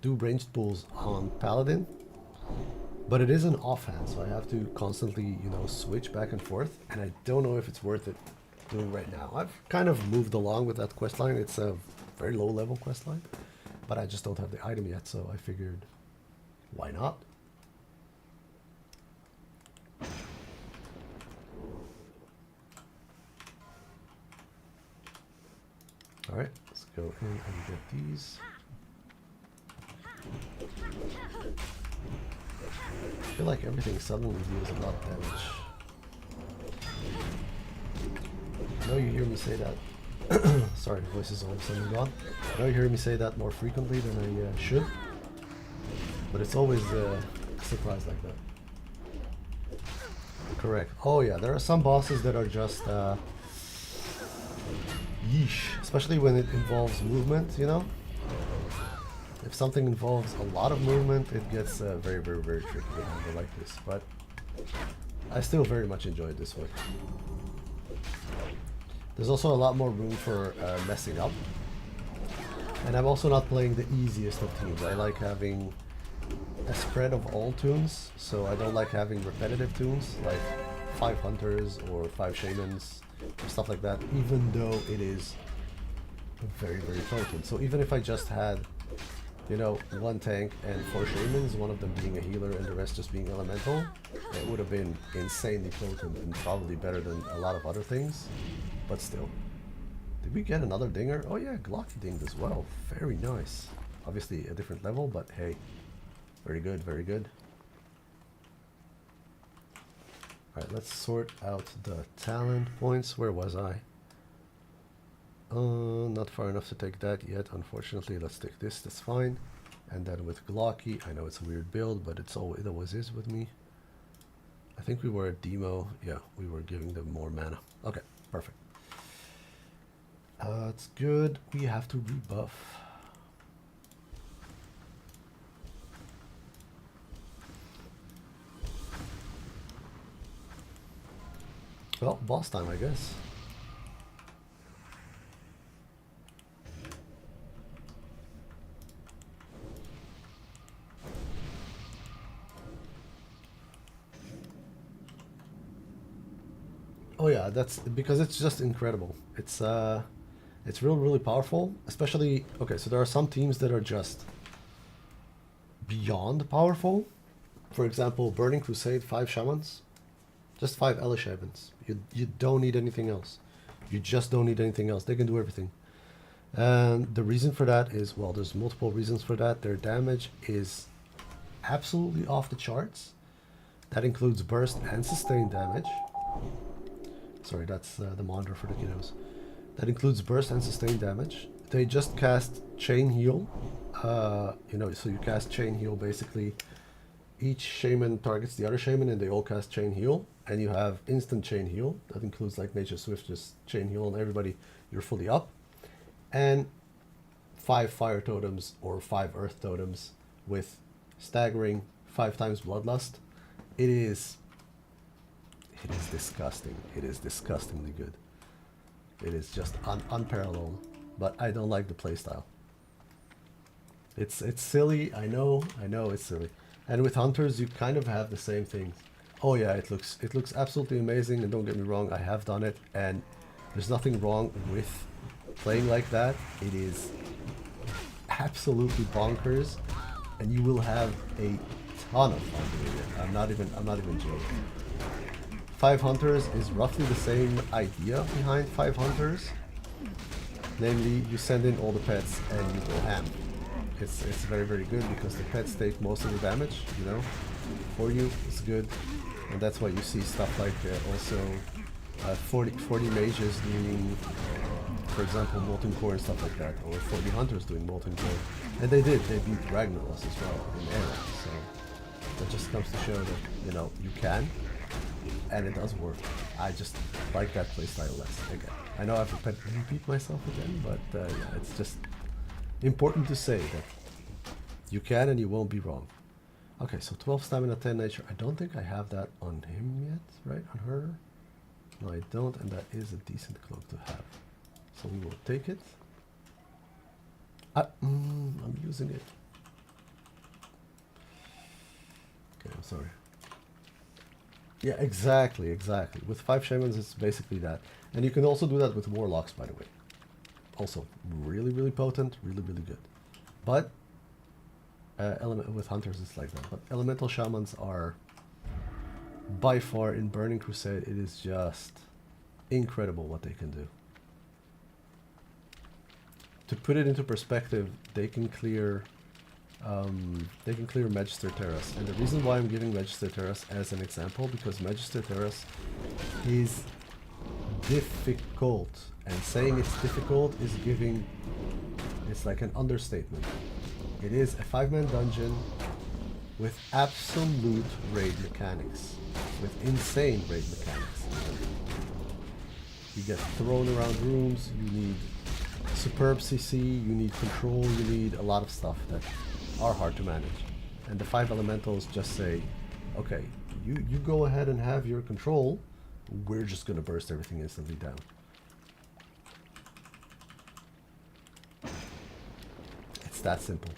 A: do ranged pulls on Paladin, but it is an offhand, so I have to constantly, you know, switch back and forth, and I don't know if it's worth it doing right now. I've kind of moved along with that questline. It's a very low level questline, but I just don't have the item yet, so I figured, why not? Alright, let's go in and get these. I feel like everything suddenly deals a lot of damage. I know you hear me say that. Sorry, the voice is all of a sudden gone. I know you hear me say that more frequently than I should. But it's always a surprise like that. Correct. Oh yeah, there are some bosses that are just yeesh. Especially when it involves movement, you know? If something involves a lot of movement, it gets very, very, very tricky to handle like this. But I still very much enjoy it this way. There's also a lot more room for messing up. And I'm also not playing the easiest of teams. I like having a spread of all tunes, so I don't like having repetitive tunes like 5 hunters or 5 shamans or stuff like that, even though it is very, very potent. So even if I just had, you know, 1 tank and 4 shamans, one of them being a healer and the rest just being elemental, it would have been insanely potent and probably better than a lot of other things, but still. Did we get another dinger? Oh yeah, Glocky dinged as well. Very nice. Obviously a different level, but hey, very good, very good. Alright, let's sort out the talent points. Where was I? Not far enough to take that yet, unfortunately. Let's take this, that's fine. And then with Glocky, I know it's a weird build, but it always is with me. I think we were at demo. Yeah, we were giving them more mana. Okay, perfect. It's good. We have to rebuff. Well, boss time, I guess. Oh yeah, that's because it's just incredible. It's really powerful, especially, okay, so there are some teams that are just beyond powerful. For example, Burning Crusade, 5 shamans, just 5 Elish shamans. You don't need anything else. You just don't need anything else. They can do everything. And the reason for that is, well, there's multiple reasons for that. Their damage is absolutely off the charts. That includes burst and sustained damage. Sorry, that's the monitor for the kiddos. That includes burst and sustained damage. They just cast Chain Heal. You know, so you cast Chain Heal basically. Each shaman targets the other shaman and they all cast Chain Heal. And you have instant Chain Heal. That includes like Nature Swift, just Chain Heal on everybody. You're fully up. And 5 fire totems or 5 earth totems with staggering 5 times Bloodlust. It is disgusting. It is disgustingly good. It is just unparalleled, but I don't like the playstyle. It's silly. I know it's silly. And with hunters, you kind of have the same thing. Oh yeah, it looks absolutely amazing. And don't get me wrong, I have done it, and there's nothing wrong with playing like that. It is absolutely bonkers, and you will have a ton of fun doing it. I'm not even joking. 5 hunters is roughly the same idea behind 5 hunters. Namely, you send in all the pets and you go ham. it's very, very good because the pets take most of the damage, you know, for you. It's good. And that's why you see stuff like also 40 mages doing, for example, Molten Core and stuff like that, or 40 hunters doing Molten Core. And they beat Ragnaros as well in era, so that just comes to show that, you know, you can, and it does work. I just like that playstyle less. Again, I know I have to repeat myself again, but yeah, it's just important to say that you can and you won't be wrong. Okay, so 12 stamina, 10 nature. I don't think I have that on him yet, right? On her? No, I don't, and that is a decent cloak to have. So we will take it. I'm using it. Okay, I'm sorry. Yeah, exactly. With 5 shamans, it's basically that. And you can also do that with warlocks, by the way. Also, really, really potent, really, really good. But with hunters, it's like that. But elemental shamans are by far in Burning Crusade. It is just incredible what they can do. To put it into perspective, they can clear Magister Terrace. And the reason why I'm giving Magister Terrace as an example, because Magister Terrace is difficult, and saying it's difficult is it's like an understatement. It is a 5-man dungeon with absolute raid mechanics, with insane raid mechanics. You get thrown around rooms, you need superb CC, you need control, you need a lot of stuff that are hard to manage. And the 5 elementals just say, okay, you go ahead and have your control, we're just gonna burst everything instantly down. It's that simple.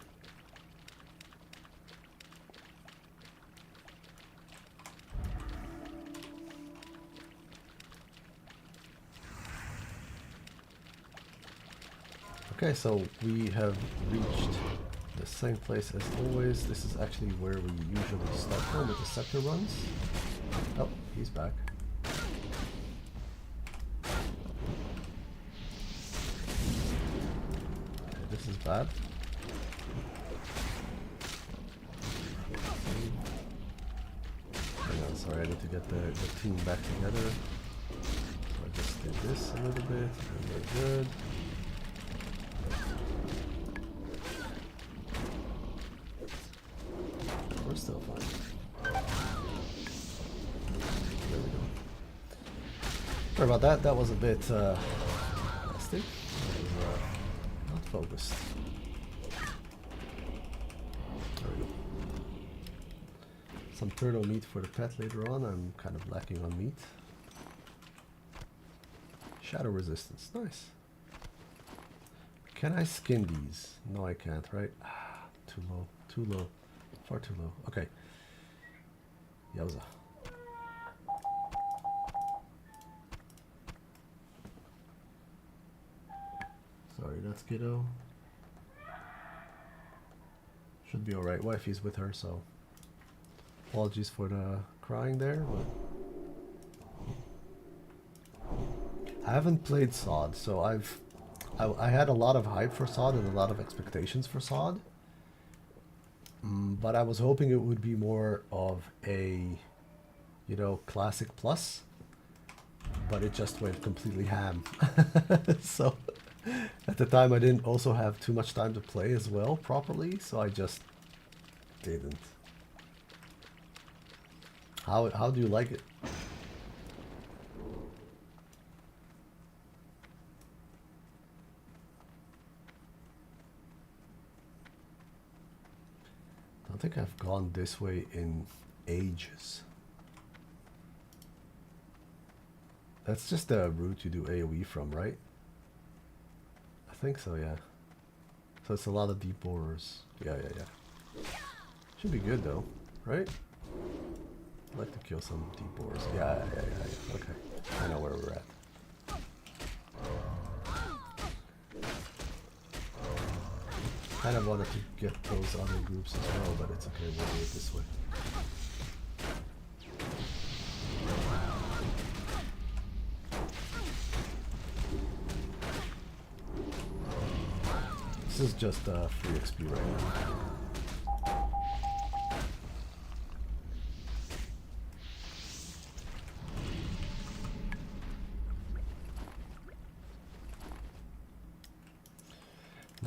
A: Okay, so we have reached the same place as always. This is actually where we usually start from with the scepter runs. Oh, he's back. Okay, this is bad. Hang on, sorry, I need to get the team back together. So I just did this a little bit, and we're good. We're still fine. There we go. Sorry about that. That was a bit plastic. Not focused. There we go. Some turtle meat for the pet later on. I'm kind of lacking on meat. Shadow resistance. Nice. Can I skin these? No, I can't, right? Ah, too low. Too low. Far too low. Okay. Yowza. Sorry, that's kiddo. Should be alright. Wifey's with her, so apologies for the crying there, but I haven't played SOD, so I had a lot of hype for SOD and a lot of expectations for SOD. But I was hoping it would be more of a, you know, classic plus, but it just went completely ham. So at the time I didn't also have too much time to play as well properly, so I just didn't. How do you like it? I think I've gone this way in ages. That's just the route you do AoE from, right? I think so, yeah. So it's a lot of deep borers. Yeah. Should be good though, right? I'd like to kill some deep borers. Yeah. Okay. I know where we're at. I kind of wanted to get those other groups as well, but it's okay, we'll do it this way. This is just free XP right now.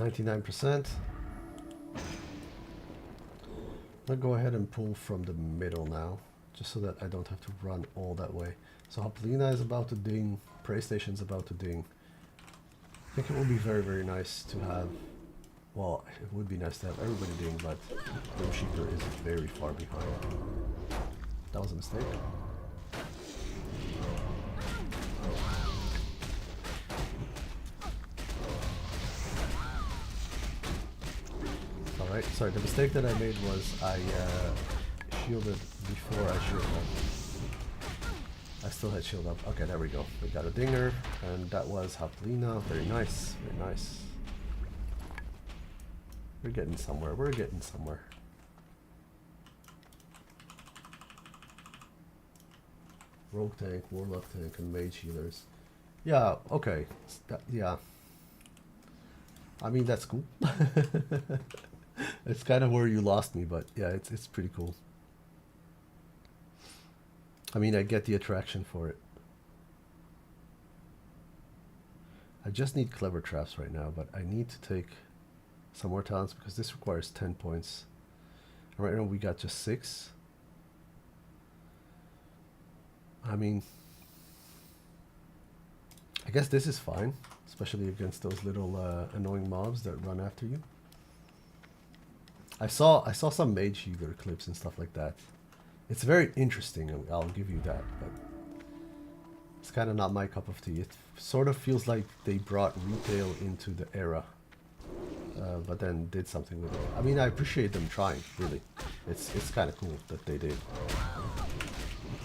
A: %. I'll go ahead and pull from the middle now, just so that I don't have to run all that way. So Hopelina is about to ding, Prey Station's about to ding. I think it would be very, very nice to have, well, it would be nice to have everybody ding, but Grimsheeper is very far behind. That was a mistake. Alright, sorry, the mistake that I made was I shielded before I shielded up. I still had shield up. Okay, there we go. We got a dinger, and that was Hopelina. Very nice, very nice. We're getting somewhere, we're getting somewhere. Rogue tank, warlock tank, and mage healers. Yeah, okay. Yeah. I mean, that's cool. It's kind of where you lost me, but yeah, it's pretty cool. I mean, I get the attraction for it. I just need clever traps right now, but I need to take some more talents because this requires 10 points. And right now we got just 6. I mean, I guess this is fine, especially against those little annoying mobs that run after you. I saw some mage healer clips and stuff like that. It's very interesting, I'll give you that, but it's kind of not my cup of tea. It sort of feels like they brought retail into the era, but then did something with it. I mean, I appreciate them trying, really. It's kind of cool that they did.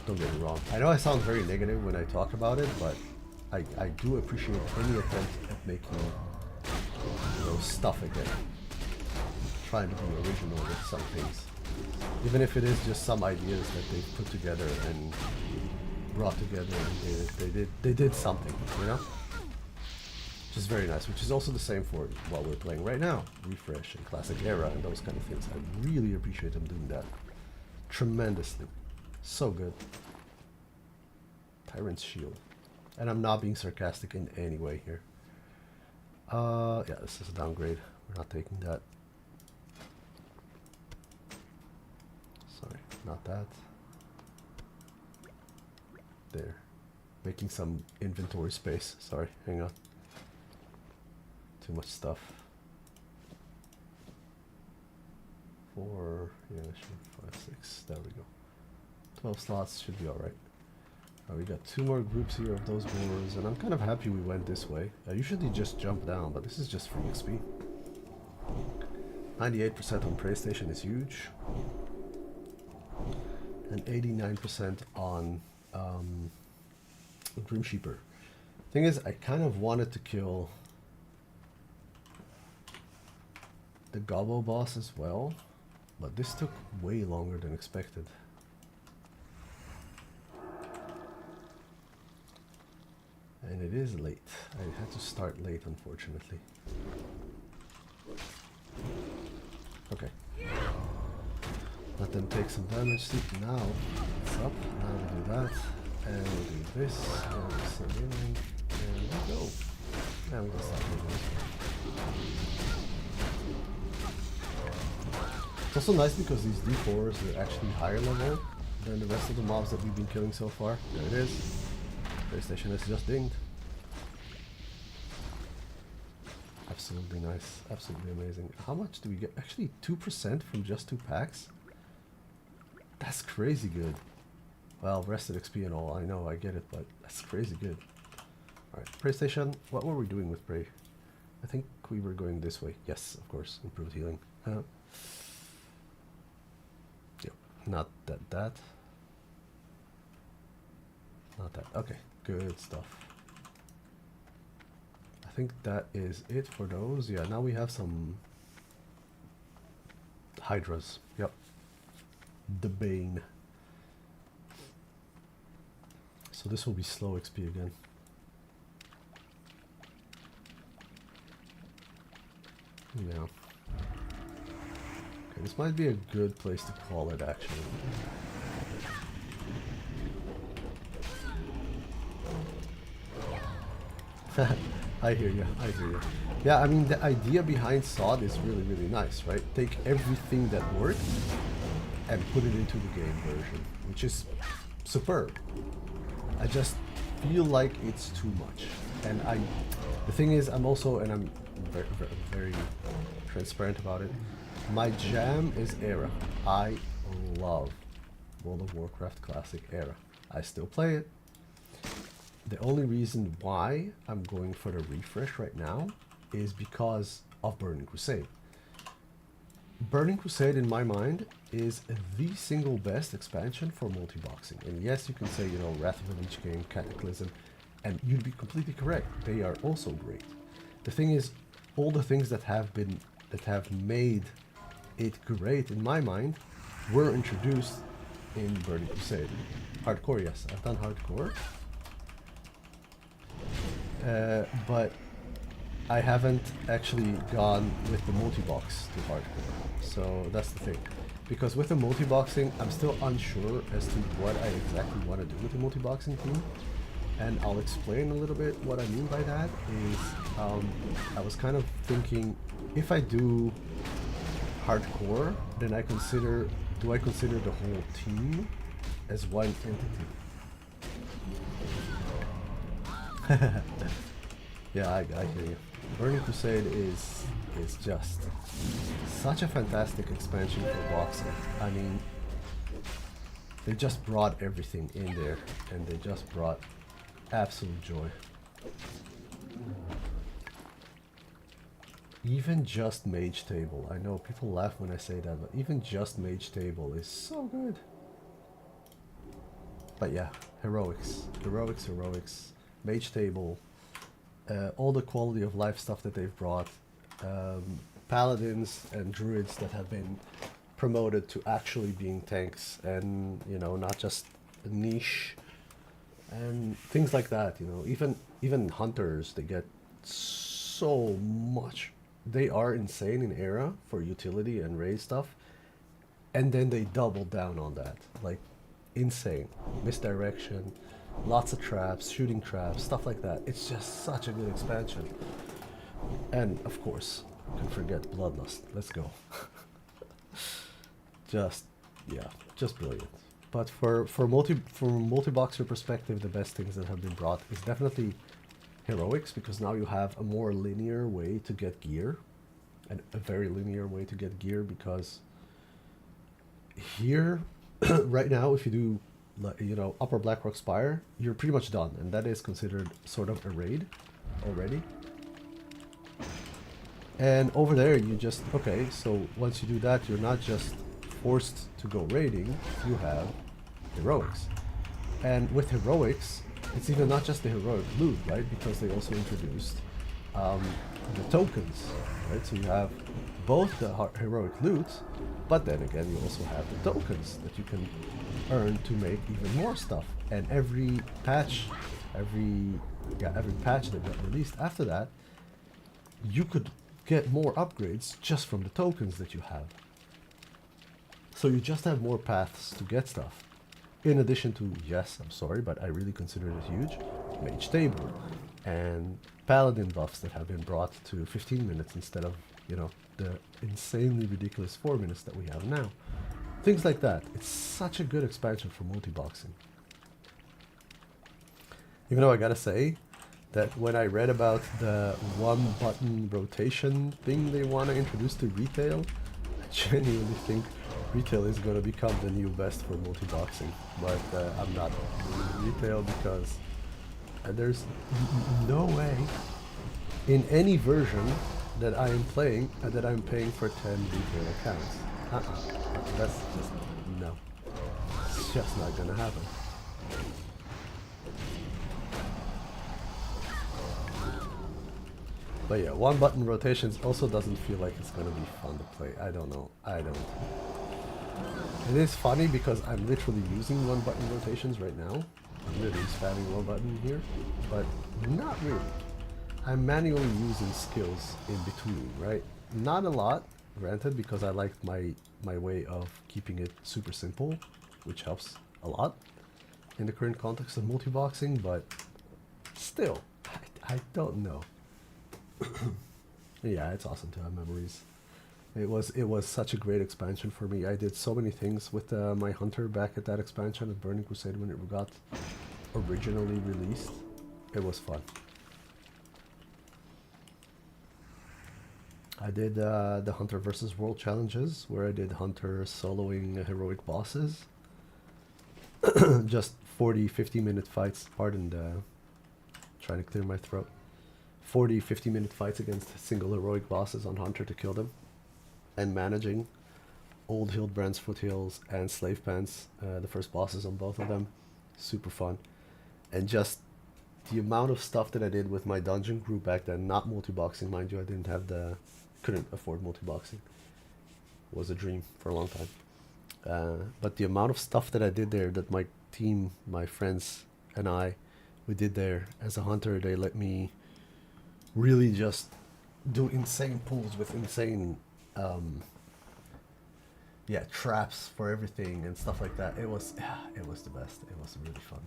A: Don't get me wrong. I know I sound very negative when I talk about it, but I do appreciate any attempt at making, you know, stuff again. Trying to be original with some things. Even if it is just some ideas that they put together and brought together and they did something, you know? Which is very nice, which is also the same for what we're playing right now. Refresh and Classic Era and those kind of things. I really appreciate them doing that. Tremendously. So good. Tyrant's Shield. And I'm not being sarcastic in any way here. Yeah, this is a downgrade. We're not taking that. Sorry, not that. There. Making some inventory space. Sorry, hang on. Too much stuff. 4, yeah, 5, 6. There we go. 12 slots should be alright. We got 2 more groups here of those boars, and I'm kind of happy we went this way. I usually just jump down, but this is just free XP. 98% on Prey Station is huge. And 89% on Grimsheeper. Thing is, I kind of wanted to kill the Gobbo boss as well, but this took way longer than expected. And it is late. I had to start late, unfortunately. Okay. Let them take some damage. See, now it's up. Now we'll do that. And we'll do this. And we'll send in. And we go. Now we can start doing this. It's also nice because these D4s are actually higher level than the rest of the mobs that we've been killing so far. There it is. PlayStation is just dinged. Absolutely nice. Absolutely amazing. How much do we get? Actually 2% from just 2 packs? That's crazy good. Well, rested XP and all, I know, I get it, but that's crazy good. Alright, PlayStation, what were we doing with Prey? I think we were going this way. Yes, of course, improved healing. Yep, not that. Not that. Okay, good stuff. I think that is it for those. Yeah, now we have some Hydras. Yep. The Bane. So this will be slow XP again. Yeah. Okay, this might be a good place to call it, actually. I hear you, I hear you. Yeah, I mean, the idea behind SOD is really, really nice, right? Take everything that worked and put it into the game version, which is superb. I just feel like it's too much. And the thing is, I'm also, and I'm very, very, very transparent about it, my jam is Era. I love World of Warcraft Classic Era. I still play it. The only reason why I'm going for the refresh right now is because of Burning Crusade. Burning Crusade, in my mind, is the single best expansion for multiboxing. And yes, you can say, you know, Wrath of the Lich King, Cataclysm, and you'd be completely correct. They are also great. The thing is, all the things that have made it great, in my mind, were introduced in Burning Crusade. Hardcore, yes, I've done hardcore. But I haven't actually gone with the multi-box to hardcore. So that's the thing. Because with the multi-boxing, I'm still unsure as to what I exactly want to do with the multi-boxing team. And I'll explain a little bit what I mean by that is I was kind of thinking, if I do hardcore, then do I consider the whole team as one entity? Yeah, I hear you. Burning Crusade is just such a fantastic expansion for boxing. I mean, they just brought everything in there, and they just brought absolute joy. Even just Mage Table. I know people laugh when I say that, but even just Mage Table is so good. But yeah, heroics. Mage Table, all the quality of life stuff that they've brought, paladins and druids that have been promoted to actually being tanks, and you know, not just a niche, and things like that. You know, even hunters, they get so much. They are insane in Era for utility and raid stuff, and then they double down on that, like insane misdirection. Lots of traps, shooting traps, stuff like that. It's just such a good expansion. And of course, you can forget Bloodlust. Let's go. Just brilliant. But from multi-boxer perspective, the best things that have been brought is definitely heroics, because now you have a more linear way to get gear, and a very linear way to get gear, because here right now, if you do, you know, Upper Blackrock Spire, you're pretty much done, and that is considered sort of a raid already. And over there, you just, okay, so once you do that, you're not just forced to go raiding, you have heroics. And with heroics, it's even not just the heroic loot, right? Because they also introduced the tokens, right? So you have both the heroic loot, but then again, you also have the tokens that you can earn to make even more stuff. And every patch that got released after that, you could get more upgrades just from the tokens that you have. So you just have more paths to get stuff. In addition to, yes, I'm sorry, but I really consider it huge, Mage Table and Paladin buffs that have been brought to 15 minutes instead of, you know, the insanely ridiculous 4 minutes that we have now. Things like that. It's such a good expansion for multi-boxing. Even though I gotta say that when I read about the one-button rotation thing they want to introduce to retail, I genuinely think retail is going to become the new best for multi-boxing. But I'm not doing retail because there's no way in any version that I am playing that I'm paying for 10 retail accounts. That's just, no. It's just not going to happen. But yeah, one button rotations also doesn't feel like it's gonna be fun to play. I don't know. I don't. It is funny because I'm literally using one button rotations right now. I'm literally spamming one button here, but not really. I'm manually using skills in between, right? Not a lot, granted, because I like my way of keeping it super simple, which helps a lot in the current context of multiboxing, but still, I don't know. Yeah, it's awesome to have memories. It was such a great expansion for me. I did so many things with my hunter back at that expansion at Burning Crusade when it got originally released. It was fun. I did the Hunter versus World challenges, where I did Hunter soloing heroic bosses. Just 50-minute fights. Pardon trying to clear my throat. 50-minute fights against single heroic bosses on Hunter to kill them. And managing Old Hildbrand's Foothills and Slave Pants, the first bosses on both of them. Super fun. And just the amount of stuff that I did with my dungeon crew back then, not multiboxing, mind you, I didn't have couldn't afford multiboxing. It was a dream for a long time. But the amount of stuff that I did there, that my team, my friends and we did there as a hunter, they let me really just do insane pulls with insane traps for everything and stuff like that. It was the best. It was really fun.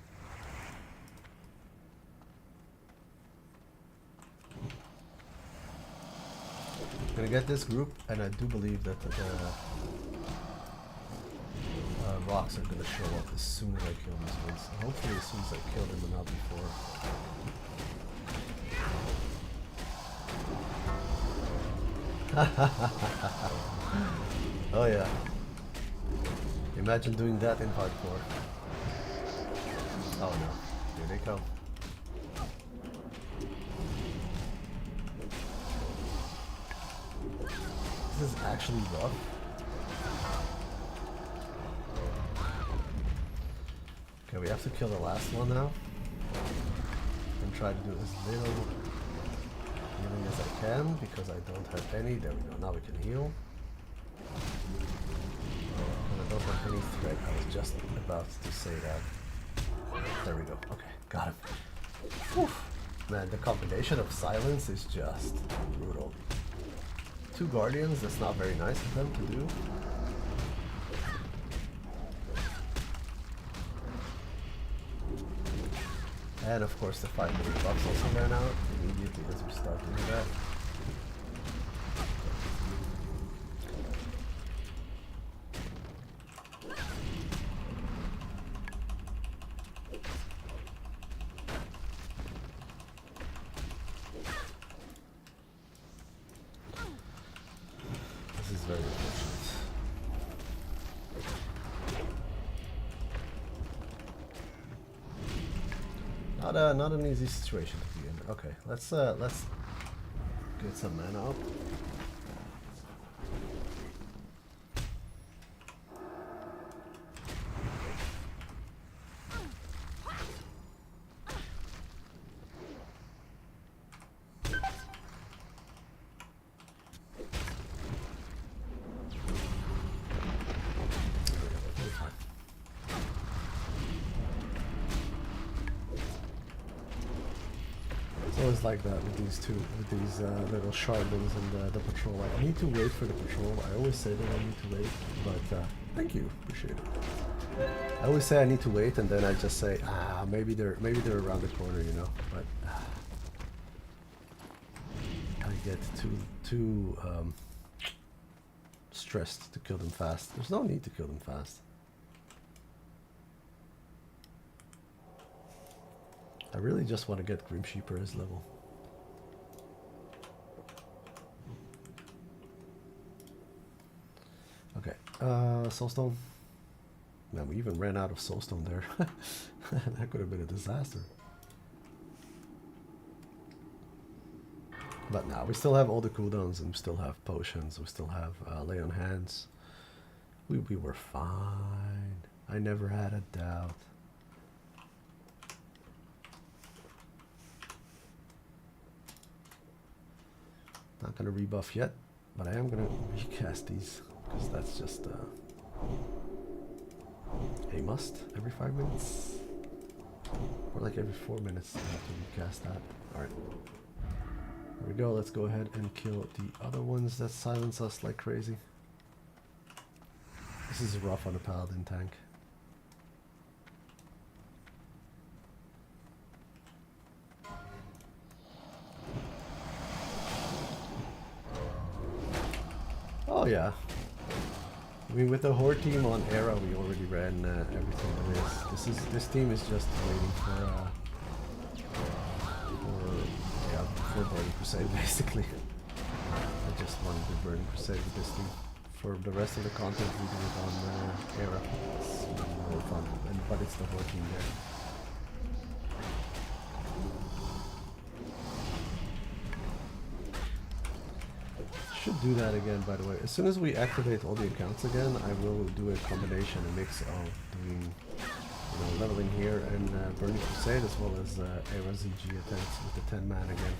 A: I'm gonna get this group, and I do believe that the rocks are gonna show up as soon as I kill these ones. Hopefully as soon as I kill them and not before. Oh yeah. Imagine doing that in hardcore. Oh no. Here they come. This is actually rough. Okay, we have to kill the last one now. And try to do as little healing as I can, because I don't have any. There we go, now we can heal. And I don't have any threat. I was just about to say that. There we go. Okay, got him. Whew. Man, the combination of silence is just brutal. 2 guardians, that's not very nice of them to do. And of course the 5-minute buffs also ran out immediately as we start doing that. This is very unfortunate. Not an easy situation to be in. Okay, let's get some mana up. Always like that with these little Shardlings and the patrol. I need to wait for the patrol. I always say that I need to wait, but thank you, appreciate it. I always say I need to wait, and then I just say, maybe they're around the corner, you know. But I get too stressed to kill them fast. There's no need to kill them fast. I really just want to get Grimsheeper as level. Okay, Soulstone. Man, we even ran out of Soulstone there. That could have been a disaster. But now we still have all the cooldowns, and we still have potions, we still have lay on hands. We were fine. I never had a doubt. Not gonna rebuff yet, but I am gonna recast these, because that's just a must every 5 minutes. Or like every 4 minutes I have to recast that. Alright. we go. Let's go ahead and kill the other ones that silence us like crazy. This is rough on a paladin tank. Oh yeah. I mean, with the horde team on Era, we already ran everything there is. This team is just waiting for Burning Crusade, basically. I just wanted the Burning Crusade with this team. For the rest of the content, we do it on Era. It's really fun, but it's the whole team there. Should do that again, by the way. As soon as we activate all the accounts again, I will do a combination, a mix of doing, leveling here and Burning Crusade, as well as Era ZG attempts with the 10 man again.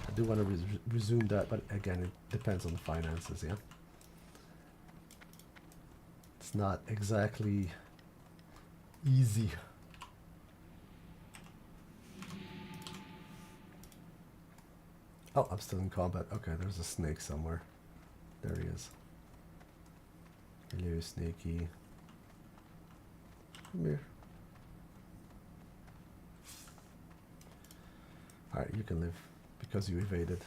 A: I do want to resume that, but again, it depends on the finances, yeah? It's not exactly easy. Oh, I'm still in combat. Okay, there's a snake somewhere. There he is. Hello, Snakey. Come here. Alright, you can live. Because you evaded.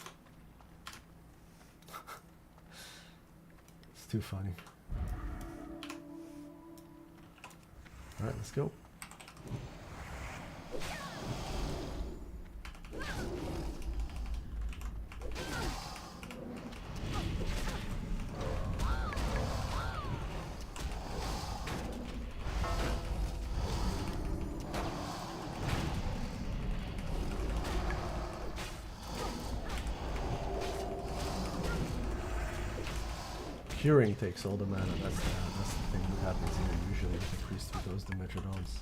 A: It's too funny. Alright, let's go. Curing takes all the mana, that's the thing that happens here usually with the priest who goes the Metrodons.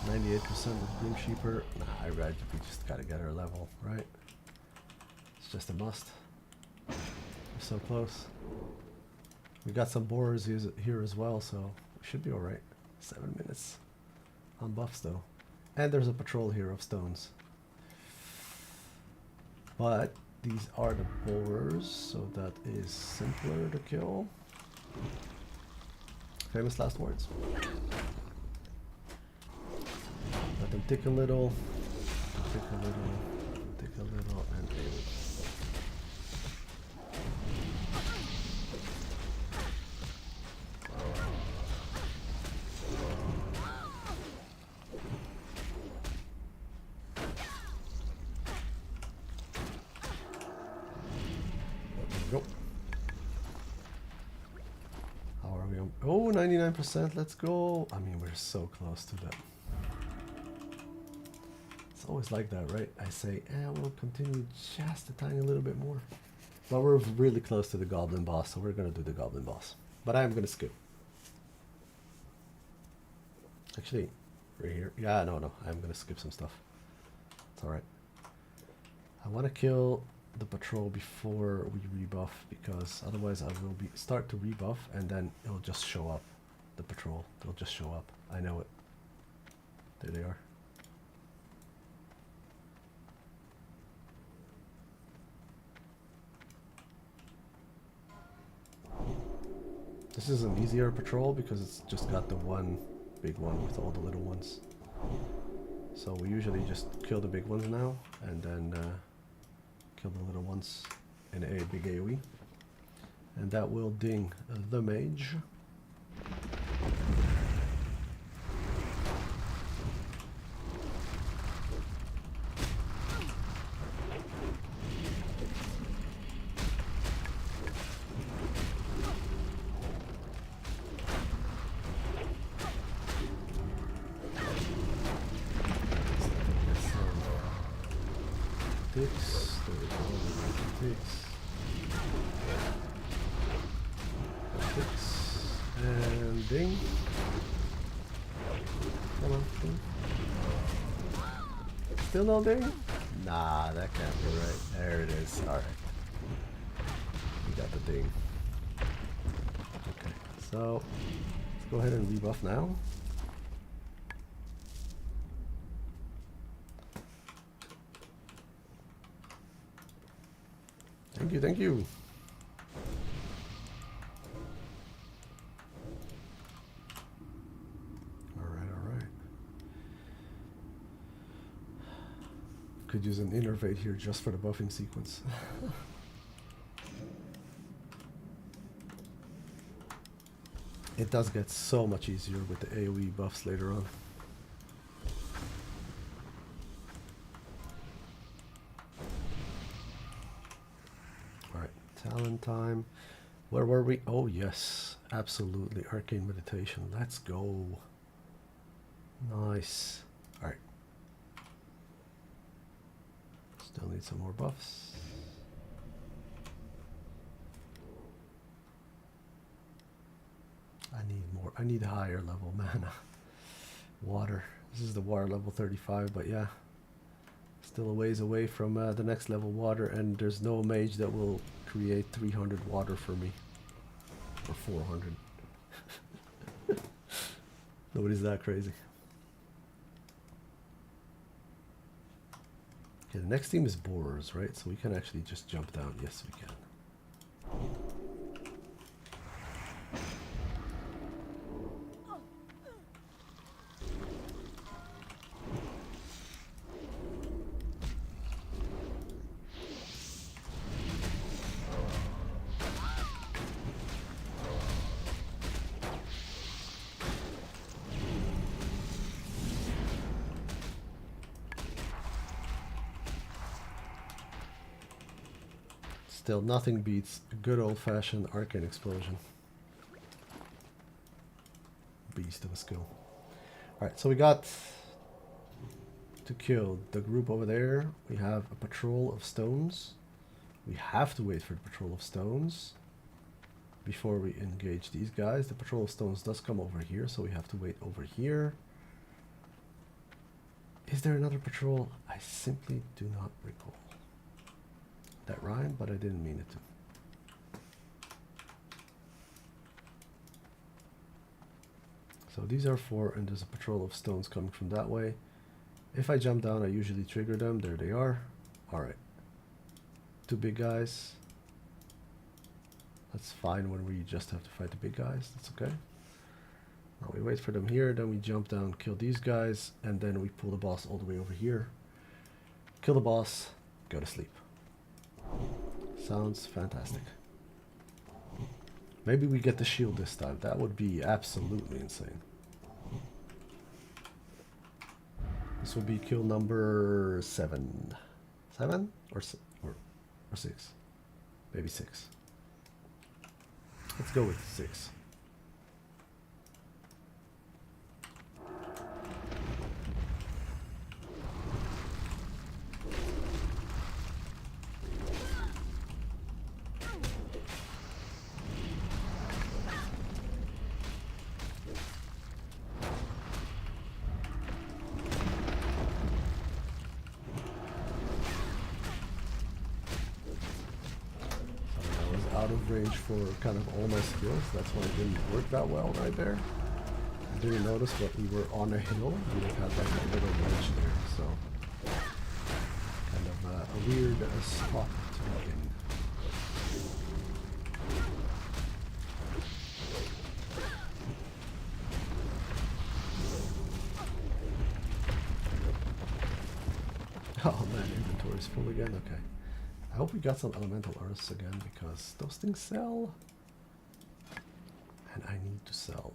A: %, with Grim Sheeper. Nah, I read we just gotta get her level, right? It's just a must. We're so close. We got some borers here as well, so we should be alright. 7 minutes. On buffs though. And there's a patrol here of stones. But these are the borers, so that is simpler to kill. Famous last words. Let them tick a little, tick a little, tick a little, and aim. Go. How are we on? Oh, 99%, let's go. I mean, we're so close to that. It's always like that, right? I say, we'll continue just a tiny little bit more. But we're really close to the goblin boss, so we're gonna do the goblin boss. But I'm gonna skip. Actually, right here. Yeah, no, I'm gonna skip some stuff. It's alright. I wanna kill the patrol before we rebuff, because otherwise I will start to rebuff and then it'll just show up. The patrol, they'll just show up. I know it. There they are. This is an easier patrol because it's just got the one big one with all the little ones. So we usually just kill the big ones now and then kill the little ones in a big AoE. And that will ding the mage. And ding. Come on, ding. Still no ding? Nah, that can't be right. There it is. Alright. We got the ding. Okay. So let's go ahead and rebuff now. Thank you, thank you. Alright, alright. Could use an innervate here just for the buffing sequence. It does get so much easier with the AoE buffs later on. Alright, talent time. Where were we? Oh yes, absolutely. Arcane meditation. Let's go. Nice. Alright. Still need some more buffs. I need higher level mana. Water. This is the water level 35, but yeah. Still a ways away from the next level water, and there's no mage that will create 300 water for me. Or 400. Nobody's that crazy. Okay, the next team is borers, right? So we can actually just jump down. Yes, we can. Still, nothing beats a good old-fashioned arcane explosion. Beast of a skill. Alright, so we got to kill the group over there. We have a patrol of stones. We have to wait for the patrol of stones before we engage these guys. The patrol of stones does come over here, so we have to wait over here. Is there another patrol? I simply do not recall. That rhymed, but I didn't mean it to. So these are 4, and there's a patrol of stones coming from that way. If I jump down, I usually trigger them. There they are. Alright. 2 big guys. That's fine when we just have to fight the big guys. That's okay. Now we wait for them here, then we jump down, kill these guys, and then we pull the boss all the way over here. Kill the boss, go to sleep. Sounds fantastic. Maybe we get the shield this time. That would be absolutely insane. This will be kill number 7. 7 or 6? Maybe 6. Let's go with 6. Range for kind of all my skills. That's why it didn't work that well right there. I didn't notice that we were on a hill. We would have had like a little ledge there, so kind of a weird spot to be in. Oh man, inventory's full again. Okay. I hope we got some elemental earths again, because those things sell. And I need to sell.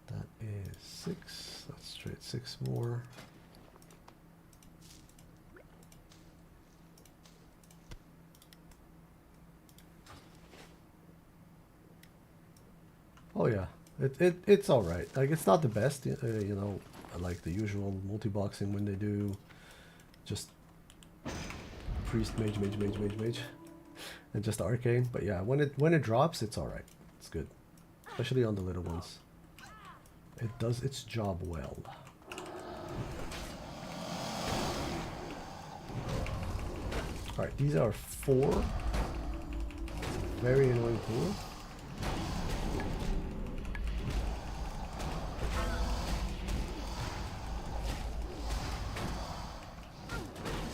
A: That is 6. Let's trade 6 more. Oh yeah, it's all right. Like, it's not the best, you know. Like the usual multiboxing when they do just priest, mage, and just arcane. But yeah, when it drops, it's all right. It's good, especially on the little ones. It does its job well. All right, these are 4 very annoying pool.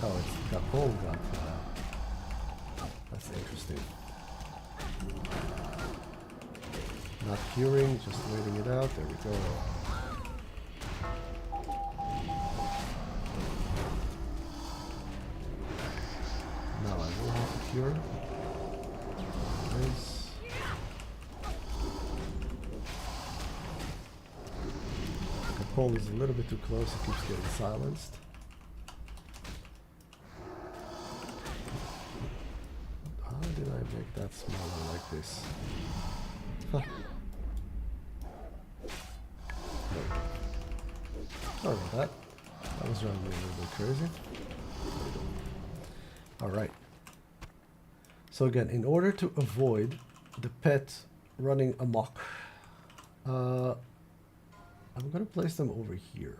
A: Oh, it's got hole gun for that. That's interesting. Not curing, just waiting it out. There we go. Now I will have to cure. Nice. The pole is a little bit too close, it keeps getting silenced. How did I make that smaller like this? Huh. Sorry about that. That was driving me a little bit crazy. Alright. So again, in order to avoid the pet running amok, I'm going to place them over here.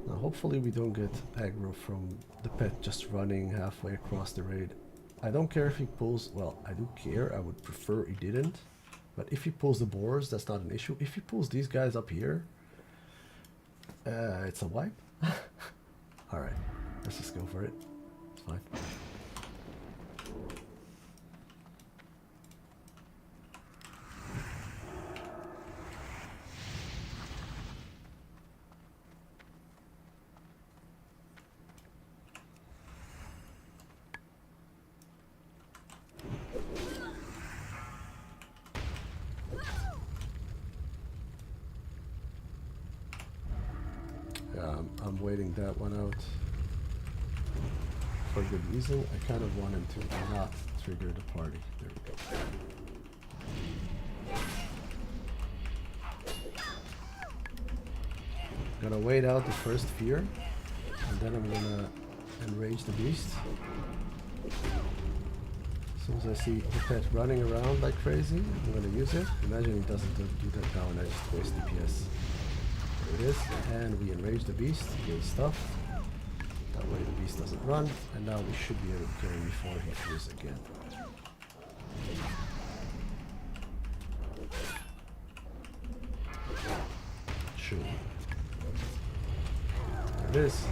A: Now hopefully we don't get aggro from the pet just running halfway across the raid. I don't care if he pulls, well, I do care, I would prefer he didn't. But if he pulls the boars, that's not an issue. If he pulls these guys up here, it's a wipe. Alright, let's just go for it. It's fine. I'm waiting that one out for good reason. I kind of want him to not trigger the party. There we go. Gonna wait out the first fear, and then I'm gonna enrage the beast. As soon as I see the pet running around like crazy, I'm gonna use it. Imagine he doesn't do that now and I just waste DPS. There it is, and we enrage the beast, good stuff. That way the beast doesn't run, and now we should be able to kill him before he fears again. Sure. There it is.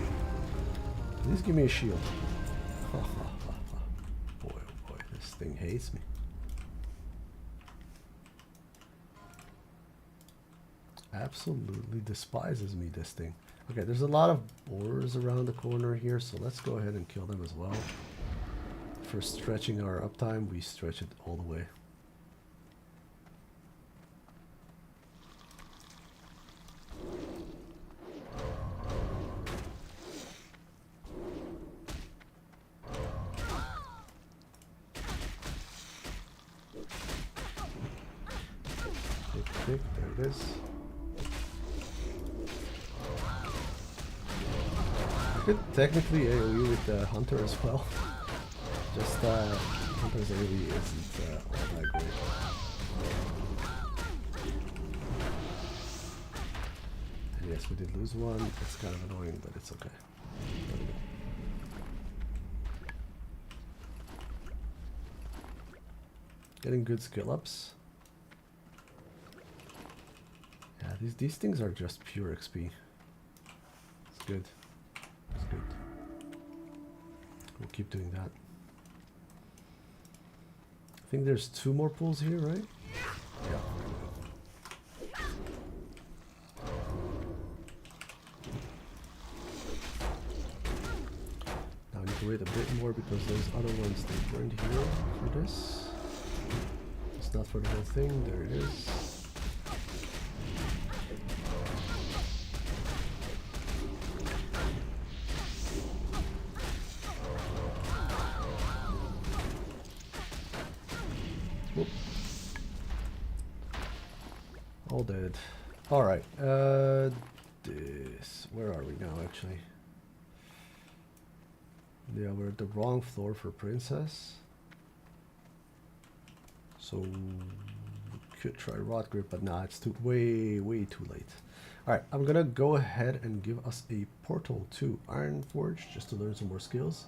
A: Please give me a shield. Boy, oh boy, this thing hates me. Absolutely despises me, this thing. Okay, there's a lot of boars around the corner here, so let's go ahead and kill them as well. For stretching our uptime, we stretch it all the way. Tick, there it is. Could technically AoE with the Hunter as well. Just Hunter's AoE isn't all that great. And yes, we did lose one. It's kind of annoying, but it's okay. There we go. Getting good skill ups. Yeah, these things are just pure XP. It's good. It's good. We'll keep doing that. I think there's 2 more pools here, right? Yeah. Now I need to wait a bit more because those other ones, they weren't here for this. It's not for the whole thing. There it is. Whoop. All dead. Alright, this, where are we now actually? Yeah, we're at the wrong floor for Princess. So we could try rod grip, but nah, it's way too late. All right, I'm gonna go ahead and give us a portal to Ironforge just to learn some more skills.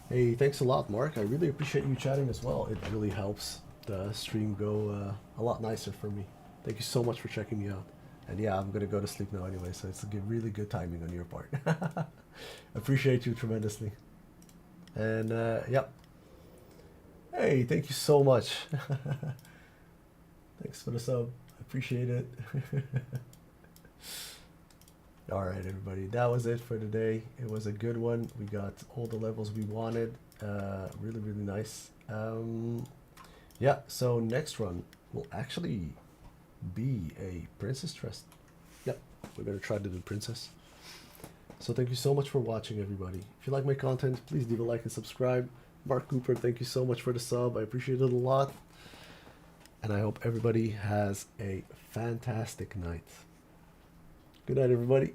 A: Hey, thanks a lot, Mark. I really appreciate you chatting as well. It really helps the stream go a lot nicer for me. Thank you so much for checking me out. And yeah, I'm gonna go to sleep now anyway, so it's a really good timing on your part. Appreciate you tremendously. And yep. Hey, thank you so much. Thanks for the sub. Appreciate it. All right, everybody, that was it for today. It was a good one. We got all the levels we wanted. Really nice. Yeah, so next run will actually be a princess trust. Yep, we're gonna try to do princess. So thank you so much for watching, everybody. If you like my content, please leave a like and subscribe. Mark Cooper, thank you so much for the sub. I appreciate it a lot. And I hope everybody has a fantastic night. Good night, everybody.